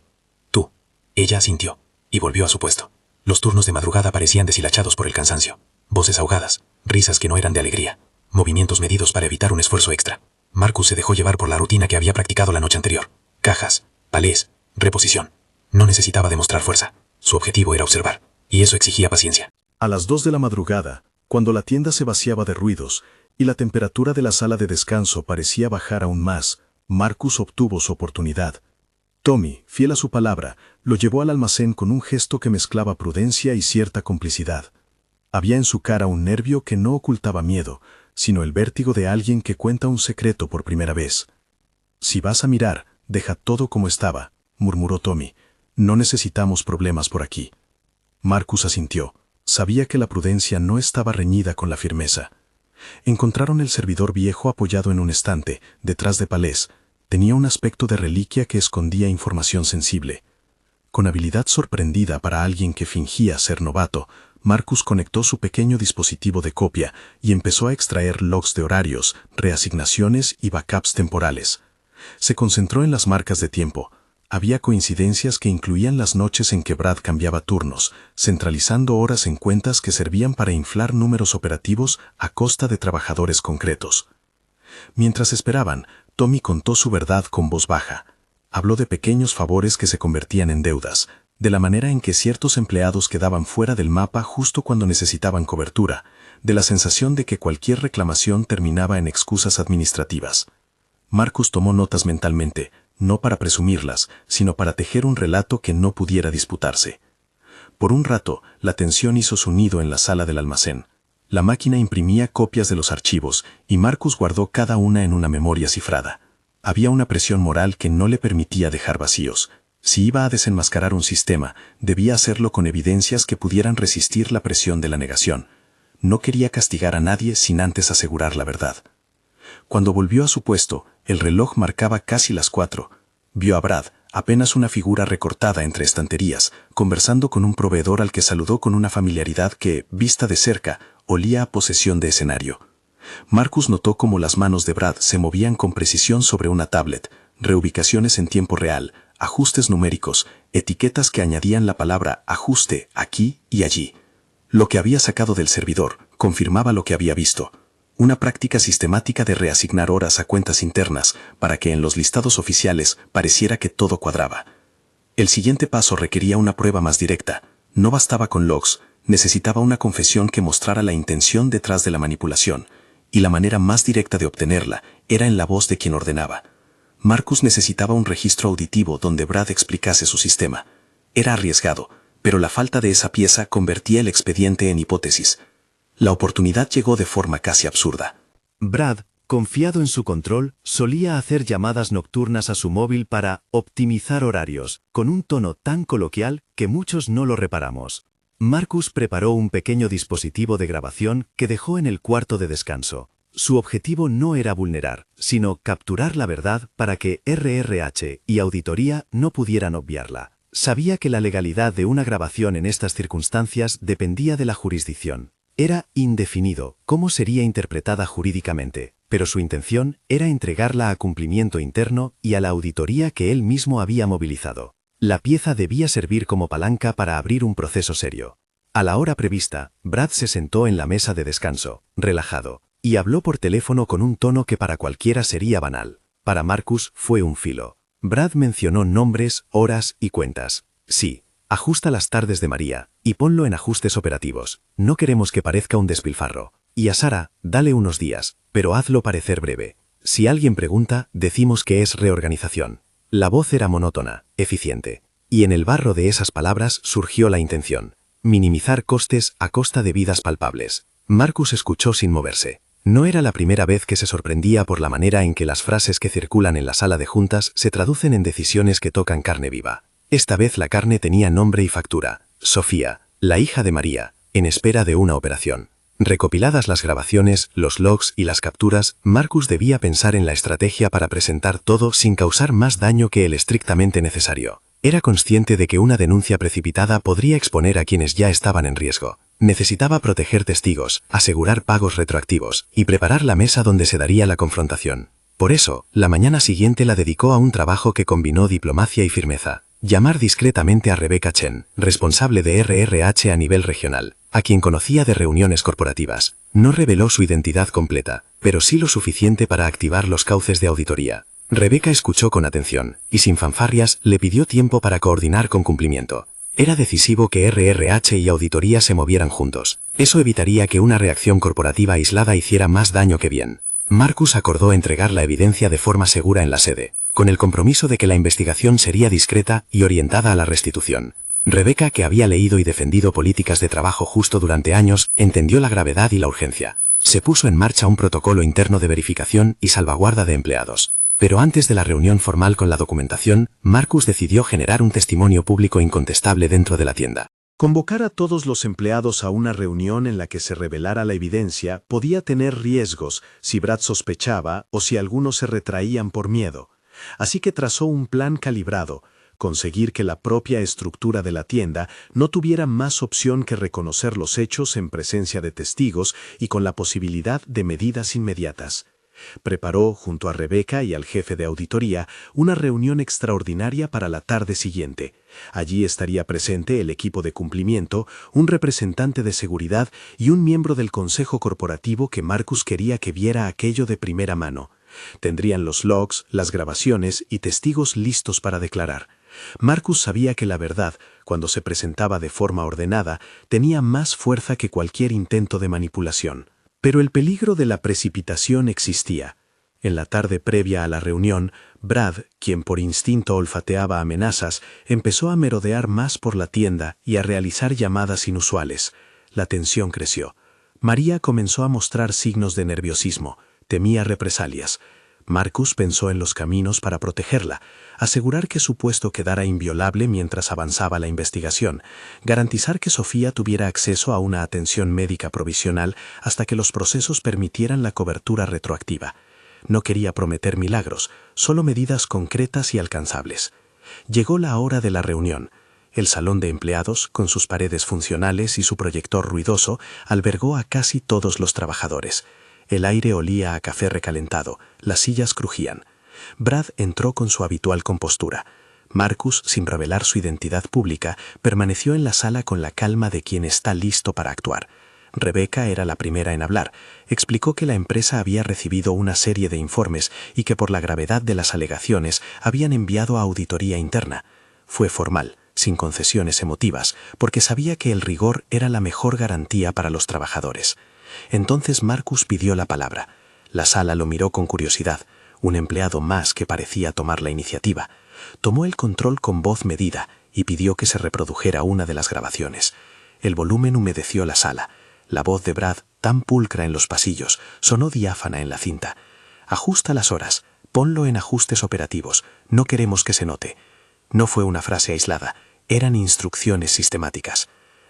«¿Tú?». Ella asintió y volvió a su puesto. Los turnos de madrugada parecían deshilachados por el cansancio. Voces ahogadas, risas que no eran de alegría, movimientos medidos para evitar un esfuerzo extra. Marcus se dejó llevar por la rutina que había practicado la noche anterior. Cajas, palés, reposición. No necesitaba demostrar fuerza. Su objetivo era observar, y eso exigía paciencia. A las 2 de la madrugada, cuando la tienda se vaciaba de ruidos y la temperatura de la sala de descanso parecía bajar aún más, Marcus obtuvo su oportunidad. Tommy, fiel a su palabra, lo llevó al almacén con un gesto que mezclaba prudencia y cierta complicidad. Había en su cara un nervio que no ocultaba miedo, sino el vértigo de alguien que cuenta un secreto por primera vez. «Si vas a mirar, deja todo como estaba», murmuró Tommy. «No necesitamos problemas por aquí». Marcus asintió. Sabía que la prudencia no estaba reñida con la firmeza. Encontraron el servidor viejo apoyado en un estante, detrás de palés. Tenía un aspecto de reliquia que escondía información sensible. Con habilidad sorprendida para alguien que fingía ser novato, Marcus conectó su pequeño dispositivo de copia y empezó a extraer logs de horarios, reasignaciones y backups temporales. Se concentró en las marcas de tiempo. Había coincidencias que incluían las noches en que Brad cambiaba turnos, centralizando horas en cuentas que servían para inflar números operativos a costa de trabajadores concretos. Mientras esperaban, Tommy contó su verdad con voz baja. Habló de pequeños favores que se convertían en deudas, de la manera en que ciertos empleados quedaban fuera del mapa justo cuando necesitaban cobertura, de la sensación de que cualquier reclamación terminaba en excusas administrativas. Marcus tomó notas mentalmente, no para presumirlas, sino para tejer un relato que no pudiera disputarse. Por un rato, la tensión hizo su nido en la sala del almacén. La máquina imprimía copias de los archivos y Marcus guardó cada una en una memoria cifrada. Había una presión moral que no le permitía dejar vacíos. Si iba a desenmascarar un sistema, debía hacerlo con evidencias que pudieran resistir la presión de la negación. No quería castigar a nadie sin antes asegurar la verdad. Cuando volvió a su puesto, el reloj marcaba casi las 4. Vio a Brad, apenas una figura recortada entre estanterías, conversando con un proveedor al que saludó con una familiaridad que, vista de cerca, olía a posesión de escenario. Marcus notó cómo las manos de Brad se movían con precisión sobre una tablet, reubicaciones en tiempo real, ajustes numéricos, etiquetas que añadían la palabra ajuste aquí y allí. Lo que había sacado del servidor confirmaba lo que había visto. Una práctica sistemática de reasignar horas a cuentas internas para que en los listados oficiales pareciera que todo cuadraba. El siguiente paso requería una prueba más directa. No bastaba con logs, necesitaba una confesión que mostrara la intención detrás de la manipulación, y la manera más directa de obtenerla era en la voz de quien ordenaba. Marcus necesitaba un registro auditivo donde Brad explicase su sistema. Era arriesgado, pero la falta de esa pieza convertía el expediente en hipótesis. La oportunidad llegó de forma casi absurda. Brad, confiado en su control, solía hacer llamadas nocturnas a su móvil para optimizar horarios, con un tono tan coloquial que muchos no lo reparamos. Marcus preparó un pequeño dispositivo de grabación que dejó en el cuarto de descanso. Su objetivo no era vulnerar, sino capturar la verdad para que RRH y auditoría no pudieran obviarla. Sabía que la legalidad de una grabación en estas circunstancias dependía de la jurisdicción. Era indefinido cómo sería interpretada jurídicamente, pero su intención era entregarla a cumplimiento interno y a la auditoría que él mismo había movilizado. La pieza debía servir como palanca para abrir un proceso serio. A la hora prevista, Brad se sentó en la mesa de descanso, relajado, y habló por teléfono con un tono que para cualquiera sería banal. Para Marcus fue un filo. Brad mencionó nombres, horas y cuentas. Sí. Ajusta las tardes de María, y ponlo en ajustes operativos. No queremos que parezca un despilfarro. Y a Sara, dale unos días, pero hazlo parecer breve. Si alguien pregunta, decimos que es reorganización. La voz era monótona, eficiente. Y en el barro de esas palabras surgió la intención. Minimizar costes a costa de vidas palpables. Marcus escuchó sin moverse. No era la primera vez que se sorprendía por la manera en que las frases que circulan en la sala de juntas se traducen en decisiones que tocan carne viva. Esta vez la carne tenía nombre y factura. Sofía, la hija de María, en espera de una operación. Recopiladas las grabaciones, los logs y las capturas, Marcus debía pensar en la estrategia para presentar todo sin causar más daño que el estrictamente necesario. Era consciente de que una denuncia precipitada podría exponer a quienes ya estaban en riesgo. Necesitaba proteger testigos, asegurar pagos retroactivos y preparar la mesa donde se daría la confrontación. Por eso, la mañana siguiente la dedicó a un trabajo que combinó diplomacia y firmeza. Llamar discretamente a Rebecca Chen, responsable de RRH a nivel regional, a quien conocía de reuniones corporativas. No reveló su identidad completa, pero sí lo suficiente para activar los cauces de auditoría. Rebecca escuchó con atención, y sin fanfarrias le pidió tiempo para coordinar con cumplimiento. Era decisivo que RRH y auditoría se movieran juntos. Eso evitaría que una reacción corporativa aislada hiciera más daño que bien. Marcus acordó entregar la evidencia de forma segura en la sede, con el compromiso de que la investigación sería discreta y orientada a la restitución. Rebecca, que había leído y defendido políticas de trabajo justo durante años, entendió la gravedad y la urgencia. Se puso en marcha un protocolo interno de verificación y salvaguarda de empleados. Pero antes de la reunión formal con la documentación, Marcus decidió generar un testimonio público incontestable dentro de la tienda. Convocar a todos los empleados a una reunión en la que se revelara la evidencia podía tener riesgos si Brad sospechaba o si algunos se retraían por miedo. Así que trazó un plan calibrado, conseguir que la propia estructura de la tienda no tuviera más opción que reconocer los hechos en presencia de testigos y con la posibilidad de medidas inmediatas. Preparó, junto a Rebecca y al jefe de auditoría, una reunión extraordinaria para la tarde siguiente. Allí estaría presente el equipo de cumplimiento, un representante de seguridad y un miembro del consejo corporativo que Marcus quería que viera aquello de primera mano. Tendrían los logs, las grabaciones y testigos listos para declarar. Marcus sabía que la verdad, cuando se presentaba de forma ordenada, tenía más fuerza que cualquier intento de manipulación. Pero el peligro de la precipitación existía. En la tarde previa a la reunión, Brad, quien por instinto olfateaba amenazas, empezó a merodear más por la tienda y a realizar llamadas inusuales. La tensión creció. María comenzó a mostrar signos de nerviosismo, temía represalias. Marcus pensó en los caminos para protegerla, asegurar que su puesto quedara inviolable mientras avanzaba la investigación, garantizar que Sofía tuviera acceso a una atención médica provisional hasta que los procesos permitieran la cobertura retroactiva. No quería prometer milagros, solo medidas concretas y alcanzables. Llegó la hora de la reunión. El salón de empleados, con sus paredes funcionales y su proyector ruidoso, albergó a casi todos los trabajadores. El aire olía a café recalentado, las sillas crujían. Brad entró con su habitual compostura. Marcus, sin revelar su identidad pública, permaneció en la sala con la calma de quien está listo para actuar. Rebecca era la primera en hablar. Explicó que la empresa había recibido una serie de informes y que por la gravedad de las alegaciones habían enviado a auditoría interna. Fue formal, sin concesiones emotivas, porque sabía que el rigor era la mejor garantía para los trabajadores. Entonces Marcus pidió la palabra. La sala lo miró con curiosidad, un empleado más que parecía tomar la iniciativa. Tomó el control con voz medida y pidió que se reprodujera una de las grabaciones. El volumen humedeció la sala. La voz de Brad, tan pulcra en los pasillos, sonó diáfana en la cinta. «Ajusta las horas, ponlo en ajustes operativos, no queremos que se note». No fue una frase aislada, eran instrucciones sistemáticas.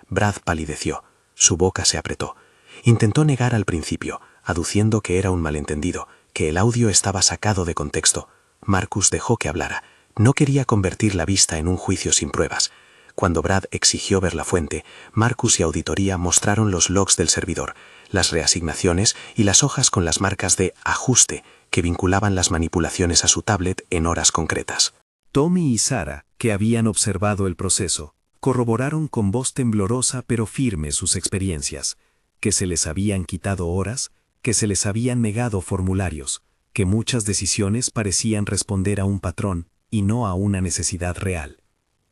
Brad palideció, su boca se apretó. Intentó negar al principio, aduciendo que era un malentendido, que el audio estaba sacado de contexto. Marcus dejó que hablara. No quería convertir la vista en un juicio sin pruebas. Cuando Brad exigió ver la fuente, Marcus y auditoría mostraron los logs del servidor, las reasignaciones y las hojas con las marcas de ajuste que vinculaban las manipulaciones a su tablet en horas concretas. Tommy y Sarah, que habían observado el proceso, corroboraron con voz temblorosa pero firme sus experiencias, que se les habían quitado horas, que se les habían negado formularios, que muchas decisiones parecían responder a un patrón y no a una necesidad real.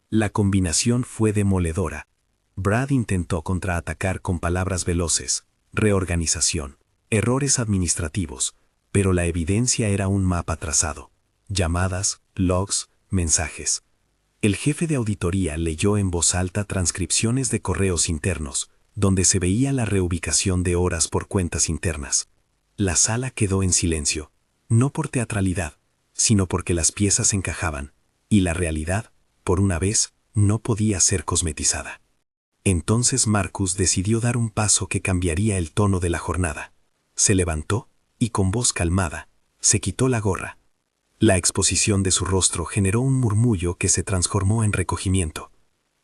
La combinación fue demoledora. Brad intentó contraatacar con palabras veloces, reorganización, errores administrativos, pero la evidencia era un mapa trazado. Llamadas, logs, mensajes. El jefe de auditoría leyó en voz alta transcripciones de correos internos, donde se veía la reubicación de horas por cuentas internas. La sala quedó en silencio, no por teatralidad, sino porque las piezas encajaban, y la realidad, por una vez, no podía ser cosmetizada. Entonces Marcus decidió dar un paso que cambiaría el tono de la jornada. Se levantó y con voz calmada, se quitó la gorra. La exposición de su rostro generó un murmullo que se transformó en recogimiento.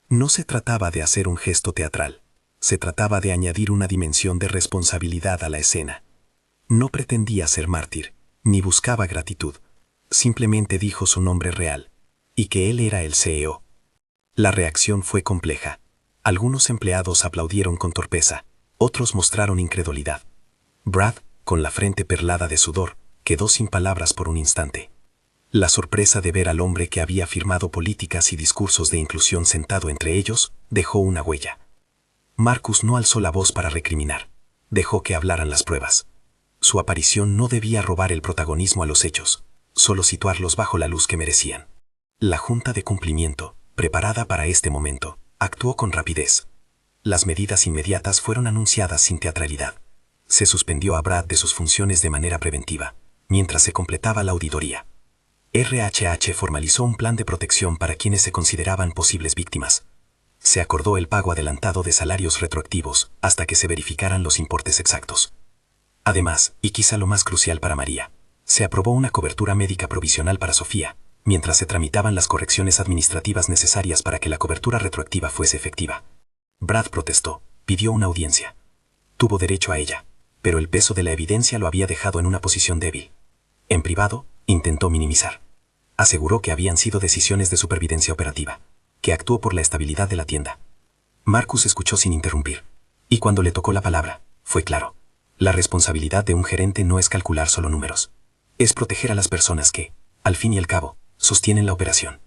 No se trataba de hacer un gesto teatral, se trataba de añadir una dimensión de responsabilidad a la escena. No pretendía ser mártir, ni buscaba gratitud, simplemente dijo su nombre real, y que él era el CEO. La reacción fue compleja. Algunos empleados aplaudieron con torpeza, otros mostraron incredulidad. Brad, con la frente perlada de sudor, quedó sin palabras por un instante. La sorpresa de ver al hombre que había firmado políticas y discursos de inclusión sentado entre ellos, dejó una huella. Marcus no alzó la voz para recriminar, dejó que hablaran las pruebas. Su aparición no debía robar el protagonismo a los hechos, solo situarlos bajo la luz que merecían. La Junta de Cumplimiento, preparada para este momento, actuó con rapidez. Las medidas inmediatas fueron anunciadas sin teatralidad. Se suspendió a Brad de sus funciones de manera preventiva, mientras se completaba la auditoría. RHH formalizó un plan de protección para quienes se consideraban posibles víctimas. Se acordó el pago adelantado de salarios retroactivos hasta que se verificaran los importes exactos. Además, y quizá lo más crucial para María, se aprobó una cobertura médica provisional para Sofía, mientras se tramitaban las correcciones administrativas necesarias para que la cobertura retroactiva fuese efectiva. Brad protestó, pidió una audiencia. Tuvo derecho a ella, pero el peso de la evidencia lo había dejado en una posición débil. En privado, intentó minimizar. Aseguró que habían sido decisiones de supervivencia operativa, que actuó por la estabilidad de la tienda. Marcus escuchó sin interrumpir, y cuando le tocó la palabra, fue claro. La responsabilidad de un gerente no es calcular solo números. Es proteger a las personas que, al fin y al cabo, sostienen la operación.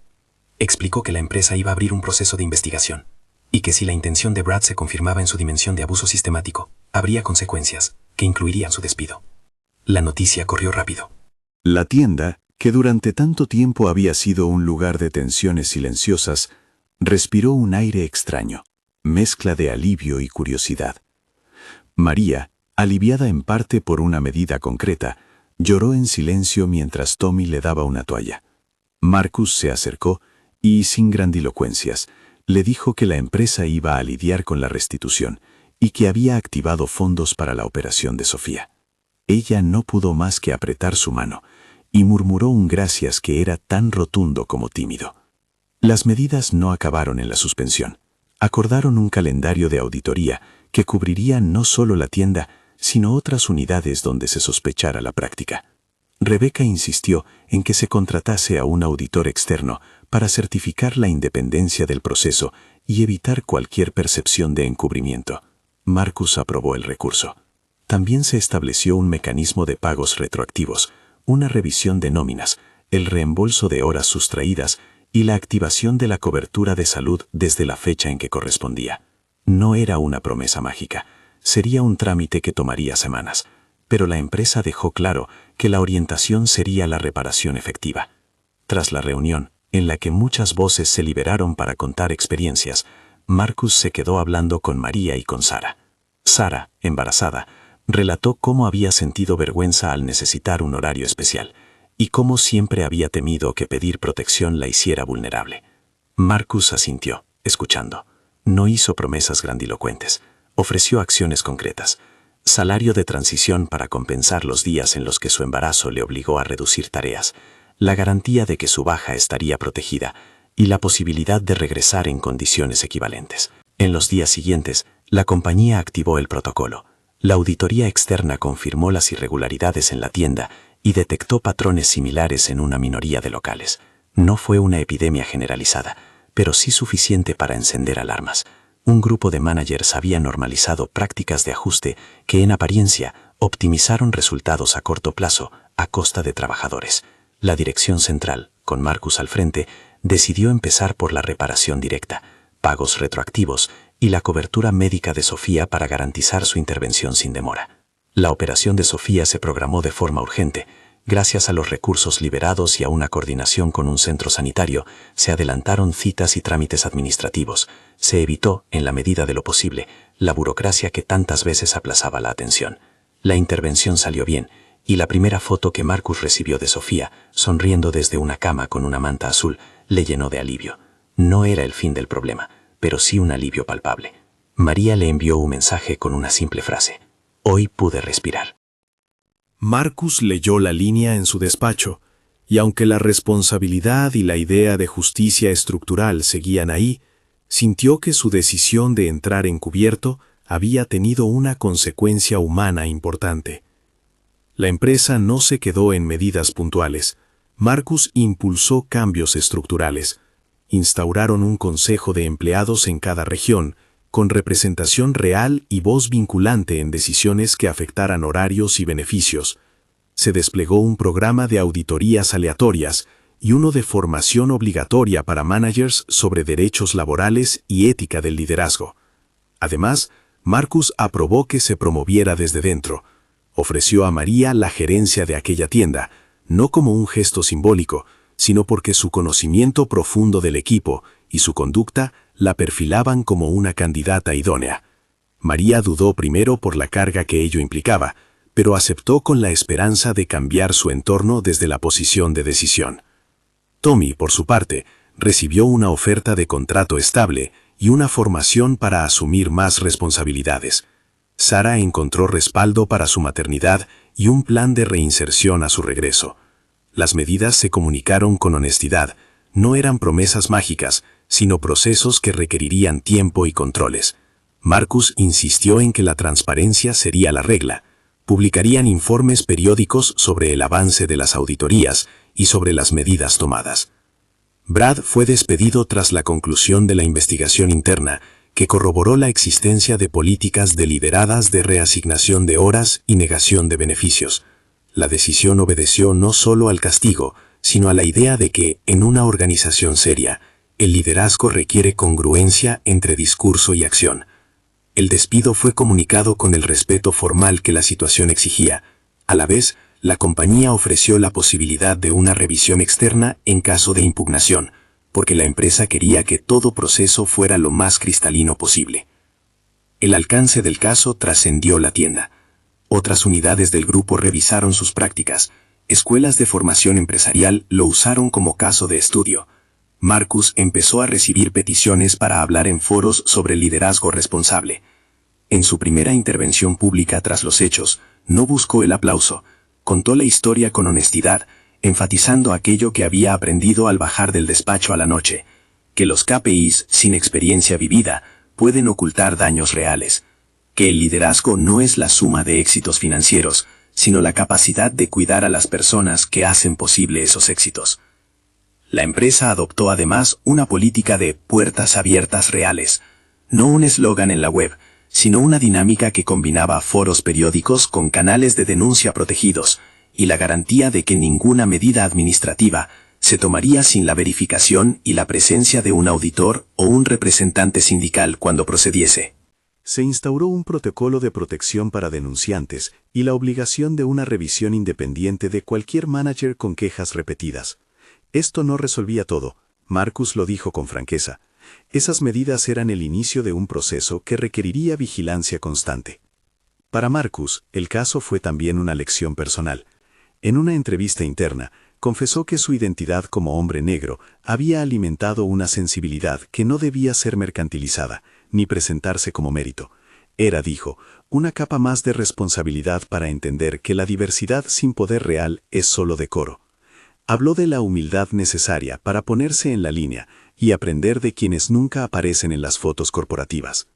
Explicó que la empresa iba a abrir un proceso de investigación, y que si la intención de Brad se confirmaba en su dimensión de abuso sistemático, habría consecuencias, que incluirían su despido. La noticia corrió rápido. La tienda, que durante tanto tiempo había sido un lugar de tensiones silenciosas, respiró un aire extraño, mezcla de alivio y curiosidad. María, aliviada en parte por una medida concreta, lloró en silencio mientras Tommy le daba una toalla. Marcus se acercó y, sin grandilocuencias, le dijo que la empresa iba a lidiar con la restitución y que había activado fondos para la operación de Sofía. Ella no pudo más que apretar su mano y murmuró un gracias que era tan rotundo como tímido. Las medidas no acabaron en la suspensión. Acordaron un calendario de auditoría que cubriría no solo la tienda, sino otras unidades donde se sospechara la práctica. Rebeca insistió en que se contratase a un auditor externo para certificar la independencia del proceso y evitar cualquier percepción de encubrimiento. Marcus aprobó el recurso. También se estableció un mecanismo de pagos retroactivos, una revisión de nóminas, el reembolso de horas sustraídas y la activación de la cobertura de salud desde la fecha en que correspondía. No era una promesa mágica, sería un trámite que tomaría semanas, pero la empresa dejó claro que la orientación sería la reparación efectiva. Tras la reunión, en la que muchas voces se liberaron para contar experiencias, Marcus se quedó hablando con María y con Sara. Sara, embarazada, relató cómo había sentido vergüenza al necesitar un horario especial y cómo siempre había temido que pedir protección la hiciera vulnerable. Marcus asintió, escuchando. No hizo promesas grandilocuentes, ofreció acciones concretas. Salario de transición para compensar los días en los que su embarazo le obligó a reducir tareas, la garantía de que su baja estaría protegida y la posibilidad de regresar en condiciones equivalentes. En los días siguientes, la compañía activó el protocolo. La auditoría externa confirmó las irregularidades en la tienda y detectó patrones similares en una minoría de locales. No fue una epidemia generalizada, pero sí suficiente para encender alarmas. Un grupo de managers había normalizado prácticas de ajuste que, en apariencia, optimizaron resultados a corto plazo a costa de trabajadores. La dirección central, con Marcus al frente, decidió empezar por la reparación directa, pagos retroactivos y la cobertura médica de Sofía para garantizar su intervención sin demora. La operación de Sofía se programó de forma urgente. Gracias a los recursos liberados y a una coordinación con un centro sanitario, se adelantaron citas y trámites administrativos. Se evitó, en la medida de lo posible, la burocracia que tantas veces aplazaba la atención. La intervención salió bien, y la primera foto que Marcus recibió de Sofía, sonriendo desde una cama con una manta azul, le llenó de alivio. No era el fin del problema, pero sí un alivio palpable. María le envió un mensaje con una simple frase: «Hoy pude respirar». Marcus leyó la línea en su despacho, y aunque la responsabilidad y la idea de justicia estructural seguían ahí, sintió que su decisión de entrar encubierto había tenido una consecuencia humana importante. La empresa no se quedó en medidas puntuales. Marcus impulsó cambios estructurales. Instauraron un consejo de empleados en cada región, con representación real y voz vinculante en decisiones que afectaran horarios y beneficios. Se desplegó un programa de auditorías aleatorias y uno de formación obligatoria para managers sobre derechos laborales y ética del liderazgo. Además, Marcus aprobó que se promoviera desde dentro. Ofreció a María la gerencia de aquella tienda, no como un gesto simbólico, sino porque su conocimiento profundo del equipo y su conducta la perfilaban como una candidata idónea. María dudó primero por la carga que ello implicaba, pero aceptó con la esperanza de cambiar su entorno desde la posición de decisión. Tommy, por su parte, recibió una oferta de contrato estable y una formación para asumir más responsabilidades. Sara encontró respaldo para su maternidad y un plan de reinserción a su regreso. Las medidas se comunicaron con honestidad, no eran promesas mágicas, sino procesos que requerirían tiempo y controles. Marcus insistió en que la transparencia sería la regla. Publicarían informes periódicos sobre el avance de las auditorías y sobre las medidas tomadas. Brad fue despedido tras la conclusión de la investigación interna, que corroboró la existencia de políticas deliberadas de reasignación de horas y negación de beneficios. La decisión obedeció no solo al castigo, sino a la idea de que, en una organización seria, el liderazgo requiere congruencia entre discurso y acción. El despido fue comunicado con el respeto formal que la situación exigía. A la vez, La compañía ofreció la posibilidad de una revisión externa en caso de impugnación, porque la empresa quería que todo proceso fuera lo más cristalino posible. El alcance del caso trascendió la tienda. Otras unidades del grupo revisaron sus prácticas. Escuelas de formación empresarial lo usaron como caso de estudio. Marcus empezó a recibir peticiones para hablar en foros sobre liderazgo responsable. En su primera intervención pública tras los hechos, no buscó el aplauso. Contó la historia con honestidad, enfatizando aquello que había aprendido al bajar del despacho a la noche, que los KPIs, sin experiencia vivida, pueden ocultar daños reales, que el liderazgo no es la suma de éxitos financieros, sino la capacidad de cuidar a las personas que hacen posible esos éxitos. La empresa adoptó además una política de puertas abiertas reales, no un eslogan en la web, sino una dinámica que combinaba foros periódicos con canales de denuncia protegidos, y la garantía de que ninguna medida administrativa se tomaría sin la verificación y la presencia de un auditor o un representante sindical cuando procediese. Se instauró un protocolo de protección para denunciantes y la obligación de una revisión independiente de cualquier manager con quejas repetidas. Esto no resolvía todo, Marcus lo dijo con franqueza. Esas medidas eran el inicio de un proceso que requeriría vigilancia constante. Para Marcus, el caso fue también una lección personal. En una entrevista interna, confesó que su identidad como hombre negro había alimentado una sensibilidad que no debía ser mercantilizada, ni presentarse como mérito. Era, dijo, una capa más de responsabilidad para entender que la diversidad sin poder real es solo decoro. Habló de la humildad necesaria para ponerse en la línea y aprender de quienes nunca aparecen en las fotos corporativas.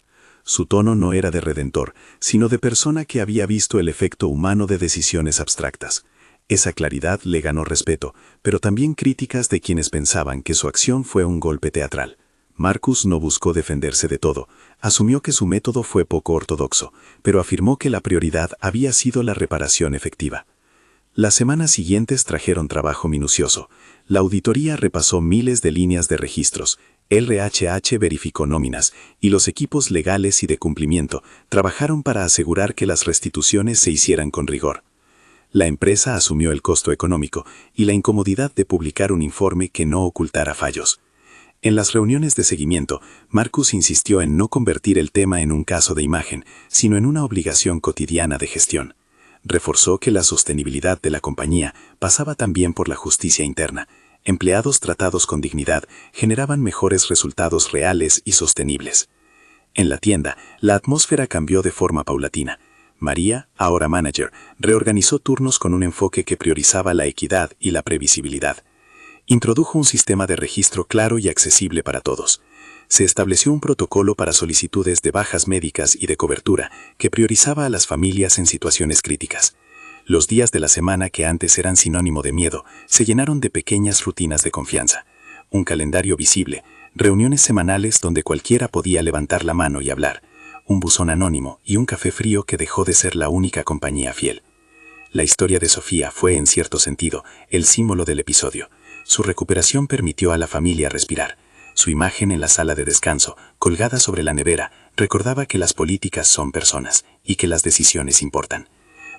Su tono no era de redentor, sino de persona que había visto el efecto humano de decisiones abstractas. Esa claridad le ganó respeto, pero también críticas de quienes pensaban que su acción fue un golpe teatral. Marcus no buscó defenderse de todo, asumió que su método fue poco ortodoxo, pero afirmó que la prioridad había sido la reparación efectiva. Las semanas siguientes trajeron trabajo minucioso. La auditoría repasó miles de líneas de registros, el RHH verificó nóminas, y los equipos legales y de cumplimiento trabajaron para asegurar que las restituciones se hicieran con rigor. La empresa asumió el costo económico y la incomodidad de publicar un informe que no ocultara fallos. En las reuniones de seguimiento, Marcus insistió en no convertir el tema en un caso de imagen, sino en una obligación cotidiana de gestión. Reforzó que la sostenibilidad de la compañía pasaba también por la justicia interna. Empleados tratados con dignidad generaban mejores resultados reales y sostenibles. En la tienda, la atmósfera cambió de forma paulatina. María, ahora manager, reorganizó turnos con un enfoque que priorizaba la equidad y la previsibilidad. Introdujo un sistema de registro claro y accesible para todos. Se estableció un protocolo para solicitudes de bajas médicas y de cobertura que priorizaba a las familias en situaciones críticas. Los días de la semana que antes eran sinónimo de miedo se llenaron de pequeñas rutinas de confianza. Un calendario visible, reuniones semanales donde cualquiera podía levantar la mano y hablar, un buzón anónimo y un café frío que dejó de ser la única compañía fiel. La historia de Sofía fue, en cierto sentido, el símbolo del episodio. Su recuperación permitió a la familia respirar. Su imagen en la sala de descanso, colgada sobre la nevera, recordaba que las políticas son personas y que las decisiones importan.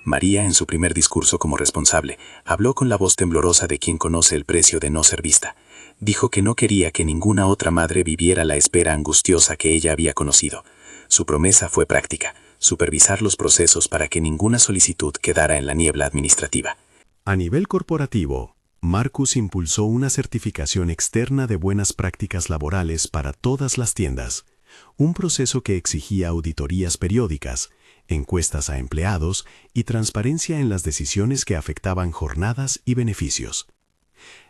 María, en su primer discurso como responsable, habló con la voz temblorosa de quien conoce el precio de no ser vista. Dijo que no quería que ninguna otra madre viviera la espera angustiosa que ella había conocido. Su promesa fue práctica: supervisar los procesos para que ninguna solicitud quedara en la niebla administrativa. A nivel corporativo, Marcus impulsó una certificación externa de buenas prácticas laborales para todas las tiendas, un proceso que exigía auditorías periódicas, encuestas a empleados y transparencia en las decisiones que afectaban jornadas y beneficios.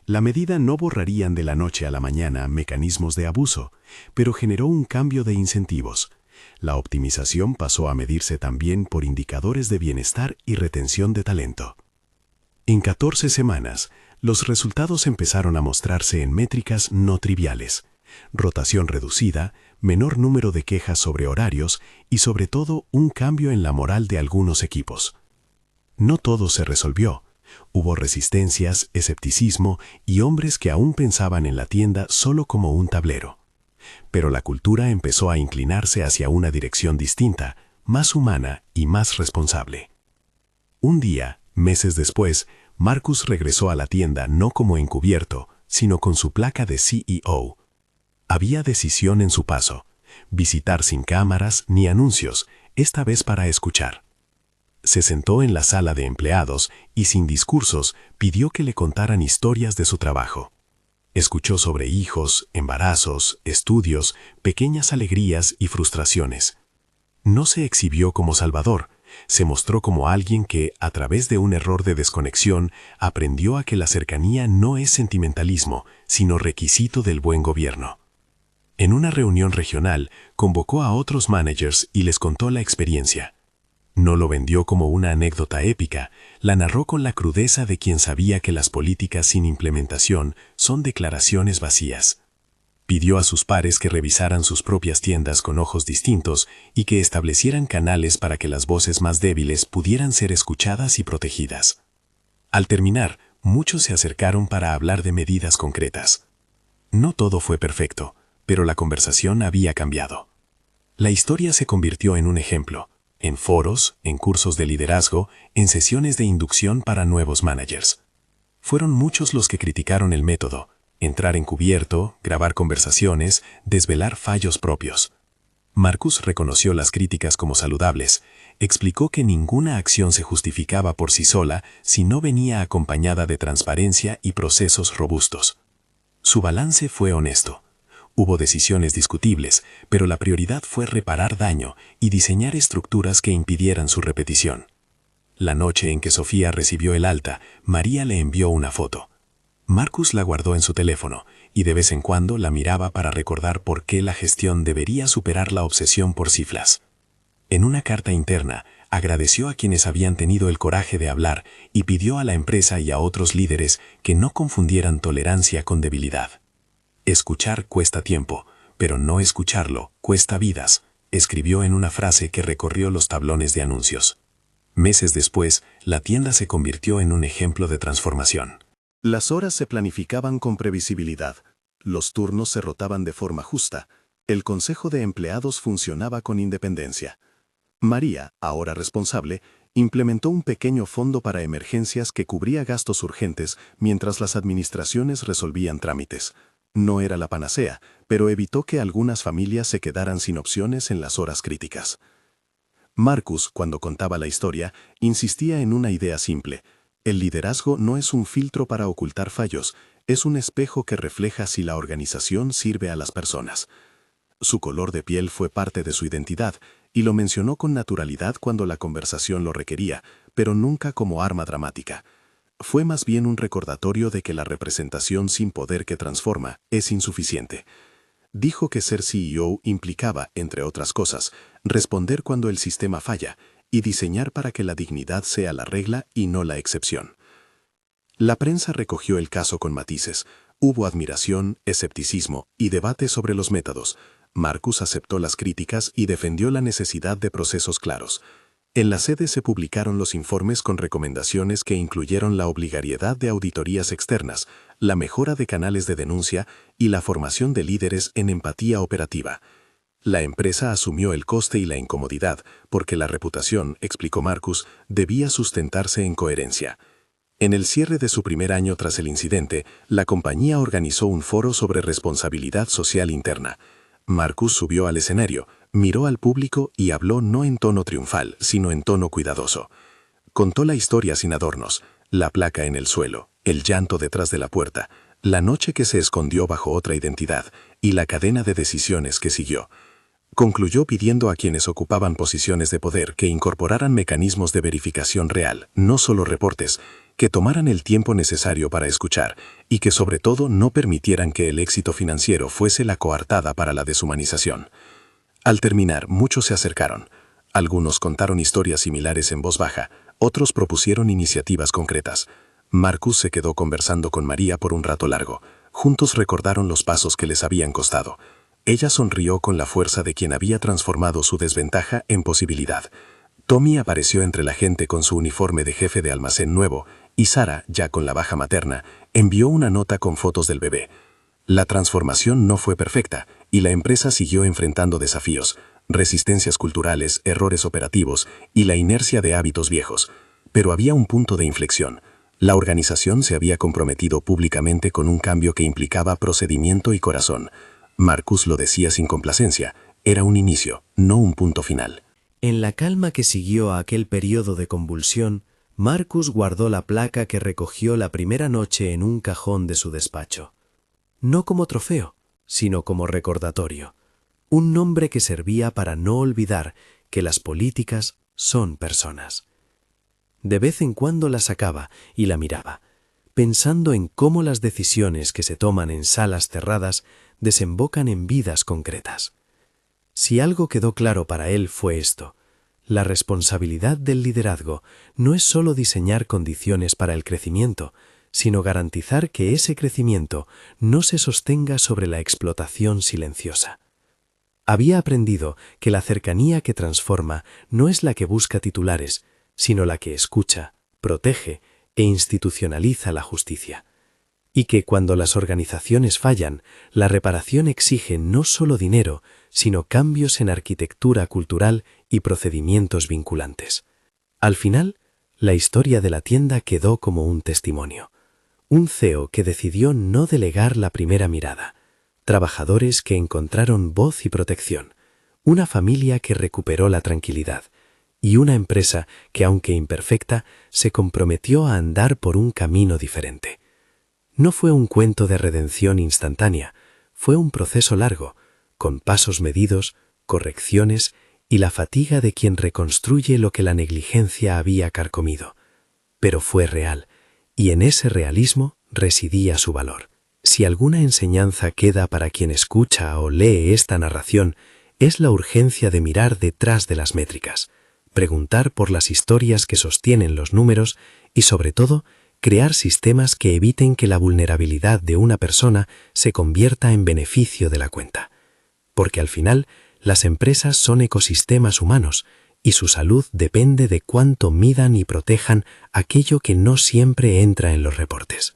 La medida no borrarían de la noche a la mañana mecanismos de abuso, pero generó un cambio de incentivos. La optimización pasó a medirse también por indicadores de bienestar y retención de talento. En 14 semanas, los resultados empezaron a mostrarse en métricas no triviales: rotación reducida, menor número de quejas sobre horarios y sobre todo un cambio en la moral de algunos equipos. No todo se resolvió. Hubo resistencias, escepticismo y hombres que aún pensaban en la tienda solo como un tablero. Pero la cultura empezó a inclinarse hacia una dirección distinta, más humana y más responsable. Un día, Meses después, Marcus regresó a la tienda no como encubierto, sino con su placa de CEO. Había decisión en su paso: visitar sin cámaras ni anuncios, esta vez para escuchar. Se sentó en la sala de empleados y sin discursos pidió que le contaran historias de su trabajo. Escuchó sobre hijos, embarazos, estudios, pequeñas alegrías y frustraciones. No se exhibió como salvador, se mostró como alguien que, a través de un error de desconexión, aprendió a que la cercanía no es sentimentalismo, sino requisito del buen gobierno. En una reunión regional, convocó a otros managers y les contó la experiencia. No lo vendió como una anécdota épica, la narró con la crudeza de quien sabía que las políticas sin implementación son declaraciones vacías. Pidió a sus pares que revisaran sus propias tiendas con ojos distintos y que establecieran canales para que las voces más débiles pudieran ser escuchadas y protegidas. Al terminar, muchos se acercaron para hablar de medidas concretas. No todo fue perfecto, pero la conversación había cambiado. La historia se convirtió en un ejemplo, en foros, en cursos de liderazgo, en sesiones de inducción para nuevos managers. Fueron muchos los que criticaron el método: entrar encubierto, grabar conversaciones, desvelar fallos propios. Marcus reconoció las críticas como saludables, explicó que ninguna acción se justificaba por sí sola si no venía acompañada de transparencia y procesos robustos. Su balance fue honesto. Hubo decisiones discutibles, pero la prioridad fue reparar daño y diseñar estructuras que impidieran su repetición. La noche en que Sofía recibió el alta, María le envió una foto. Marcus la guardó en su teléfono y de vez en cuando la miraba para recordar por qué la gestión debería superar la obsesión por cifras. En una carta interna, agradeció a quienes habían tenido el coraje de hablar y pidió a la empresa y a otros líderes que no confundieran tolerancia con debilidad. Escuchar cuesta tiempo, pero no escucharlo cuesta vidas, escribió en una frase que recorrió los tablones de anuncios. Meses después, la tienda se convirtió en un ejemplo de transformación. Las horas se planificaban con previsibilidad, los turnos se rotaban de forma justa, el consejo de empleados funcionaba con independencia. María, ahora responsable, implementó un pequeño fondo para emergencias que cubría gastos urgentes mientras las administraciones resolvían trámites. No era la panacea, pero evitó que algunas familias se quedaran sin opciones en las horas críticas. Marcus, cuando contaba la historia, insistía en una idea simple: el liderazgo no es un filtro para ocultar fallos, es un espejo que refleja si la organización sirve a las personas. Su color de piel fue parte de su identidad, y lo mencionó con naturalidad cuando la conversación lo requería, pero nunca como arma dramática. Fue más bien un recordatorio de que la representación sin poder que transforma es insuficiente. Dijo que ser CEO implicaba, entre otras cosas, responder cuando el sistema falla y diseñar para que la dignidad sea la regla y no la excepción. La prensa recogió el caso con matices. Hubo admiración, escepticismo y debate sobre los métodos. Marcus aceptó las críticas y defendió la necesidad de procesos claros. En la sede se publicaron los informes con recomendaciones que incluyeron la obligatoriedad de auditorías externas, la mejora de canales de denuncia y la formación de líderes en empatía operativa. La empresa asumió el coste y la incomodidad, porque la reputación, explicó Marcus, debía sustentarse en coherencia. En el cierre de su primer año tras el incidente, la compañía organizó un foro sobre responsabilidad social interna. Marcus subió al escenario, miró al público y habló no en tono triunfal, sino en tono cuidadoso. Contó la historia sin adornos, la placa en el suelo, el llanto detrás de la puerta, la noche que se escondió bajo otra identidad y la cadena de decisiones que siguió. Concluyó pidiendo a quienes ocupaban posiciones de poder que incorporaran mecanismos de verificación real, no solo reportes, que tomaran el tiempo necesario para escuchar y que sobre todo no permitieran que el éxito financiero fuese la coartada para la deshumanización. Al terminar, muchos se acercaron. Algunos contaron historias similares en voz baja, otros propusieron iniciativas concretas. Marcus se quedó conversando con María por un rato largo. Juntos recordaron los pasos que les habían costado. Ella sonrió con la fuerza de quien había transformado su desventaja en posibilidad. Tommy apareció entre la gente con su uniforme de jefe de almacén nuevo y Sara, ya con la baja materna, envió una nota con fotos del bebé. La transformación no fue perfecta y la empresa siguió enfrentando desafíos, resistencias culturales, errores operativos y la inercia de hábitos viejos. Pero había un punto de inflexión. La organización se había comprometido públicamente con un cambio que implicaba procedimiento y corazón. Marcus lo decía sin complacencia. Era un inicio, no un punto final. En la calma que siguió a aquel periodo de convulsión, Marcus guardó la placa que recogió la primera noche en un cajón de su despacho. No como trofeo, sino como recordatorio. Un nombre que servía para no olvidar que las políticas son personas. De vez en cuando la sacaba y la miraba, pensando en cómo las decisiones que se toman en salas cerradas desembocan en vidas concretas. Si algo quedó claro para él fue esto: la responsabilidad del liderazgo no es solo diseñar condiciones para el crecimiento, sino garantizar que ese crecimiento no se sostenga sobre la explotación silenciosa. Había aprendido que la cercanía que transforma no es la que busca titulares, sino la que escucha, protege e institucionaliza la justicia. Y que cuando las organizaciones fallan, la reparación exige no solo dinero, sino cambios en arquitectura cultural y procedimientos vinculantes. Al final, la historia de la tienda quedó como un testimonio. Un CEO que decidió no delegar la primera mirada, trabajadores que encontraron voz y protección, una familia que recuperó la tranquilidad, y una empresa que, aunque imperfecta, se comprometió a andar por un camino diferente. No fue un cuento de redención instantánea, fue un proceso largo, con pasos medidos, correcciones y la fatiga de quien reconstruye lo que la negligencia había carcomido. Pero fue real, y en ese realismo residía su valor. Si alguna enseñanza queda para quien escucha o lee esta narración, es la urgencia de mirar detrás de las métricas, preguntar por las historias que sostienen los números y, sobre todo, crear sistemas que eviten que la vulnerabilidad de una persona se convierta en beneficio de la cuenta. Porque al final, las empresas son ecosistemas humanos y su salud depende de cuánto midan y protejan aquello que no siempre entra en los reportes.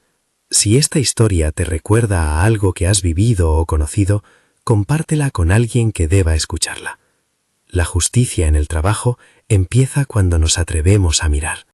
Si esta historia te recuerda a algo que has vivido o conocido, compártela con alguien que deba escucharla. La justicia en el trabajo empieza cuando nos atrevemos a mirar.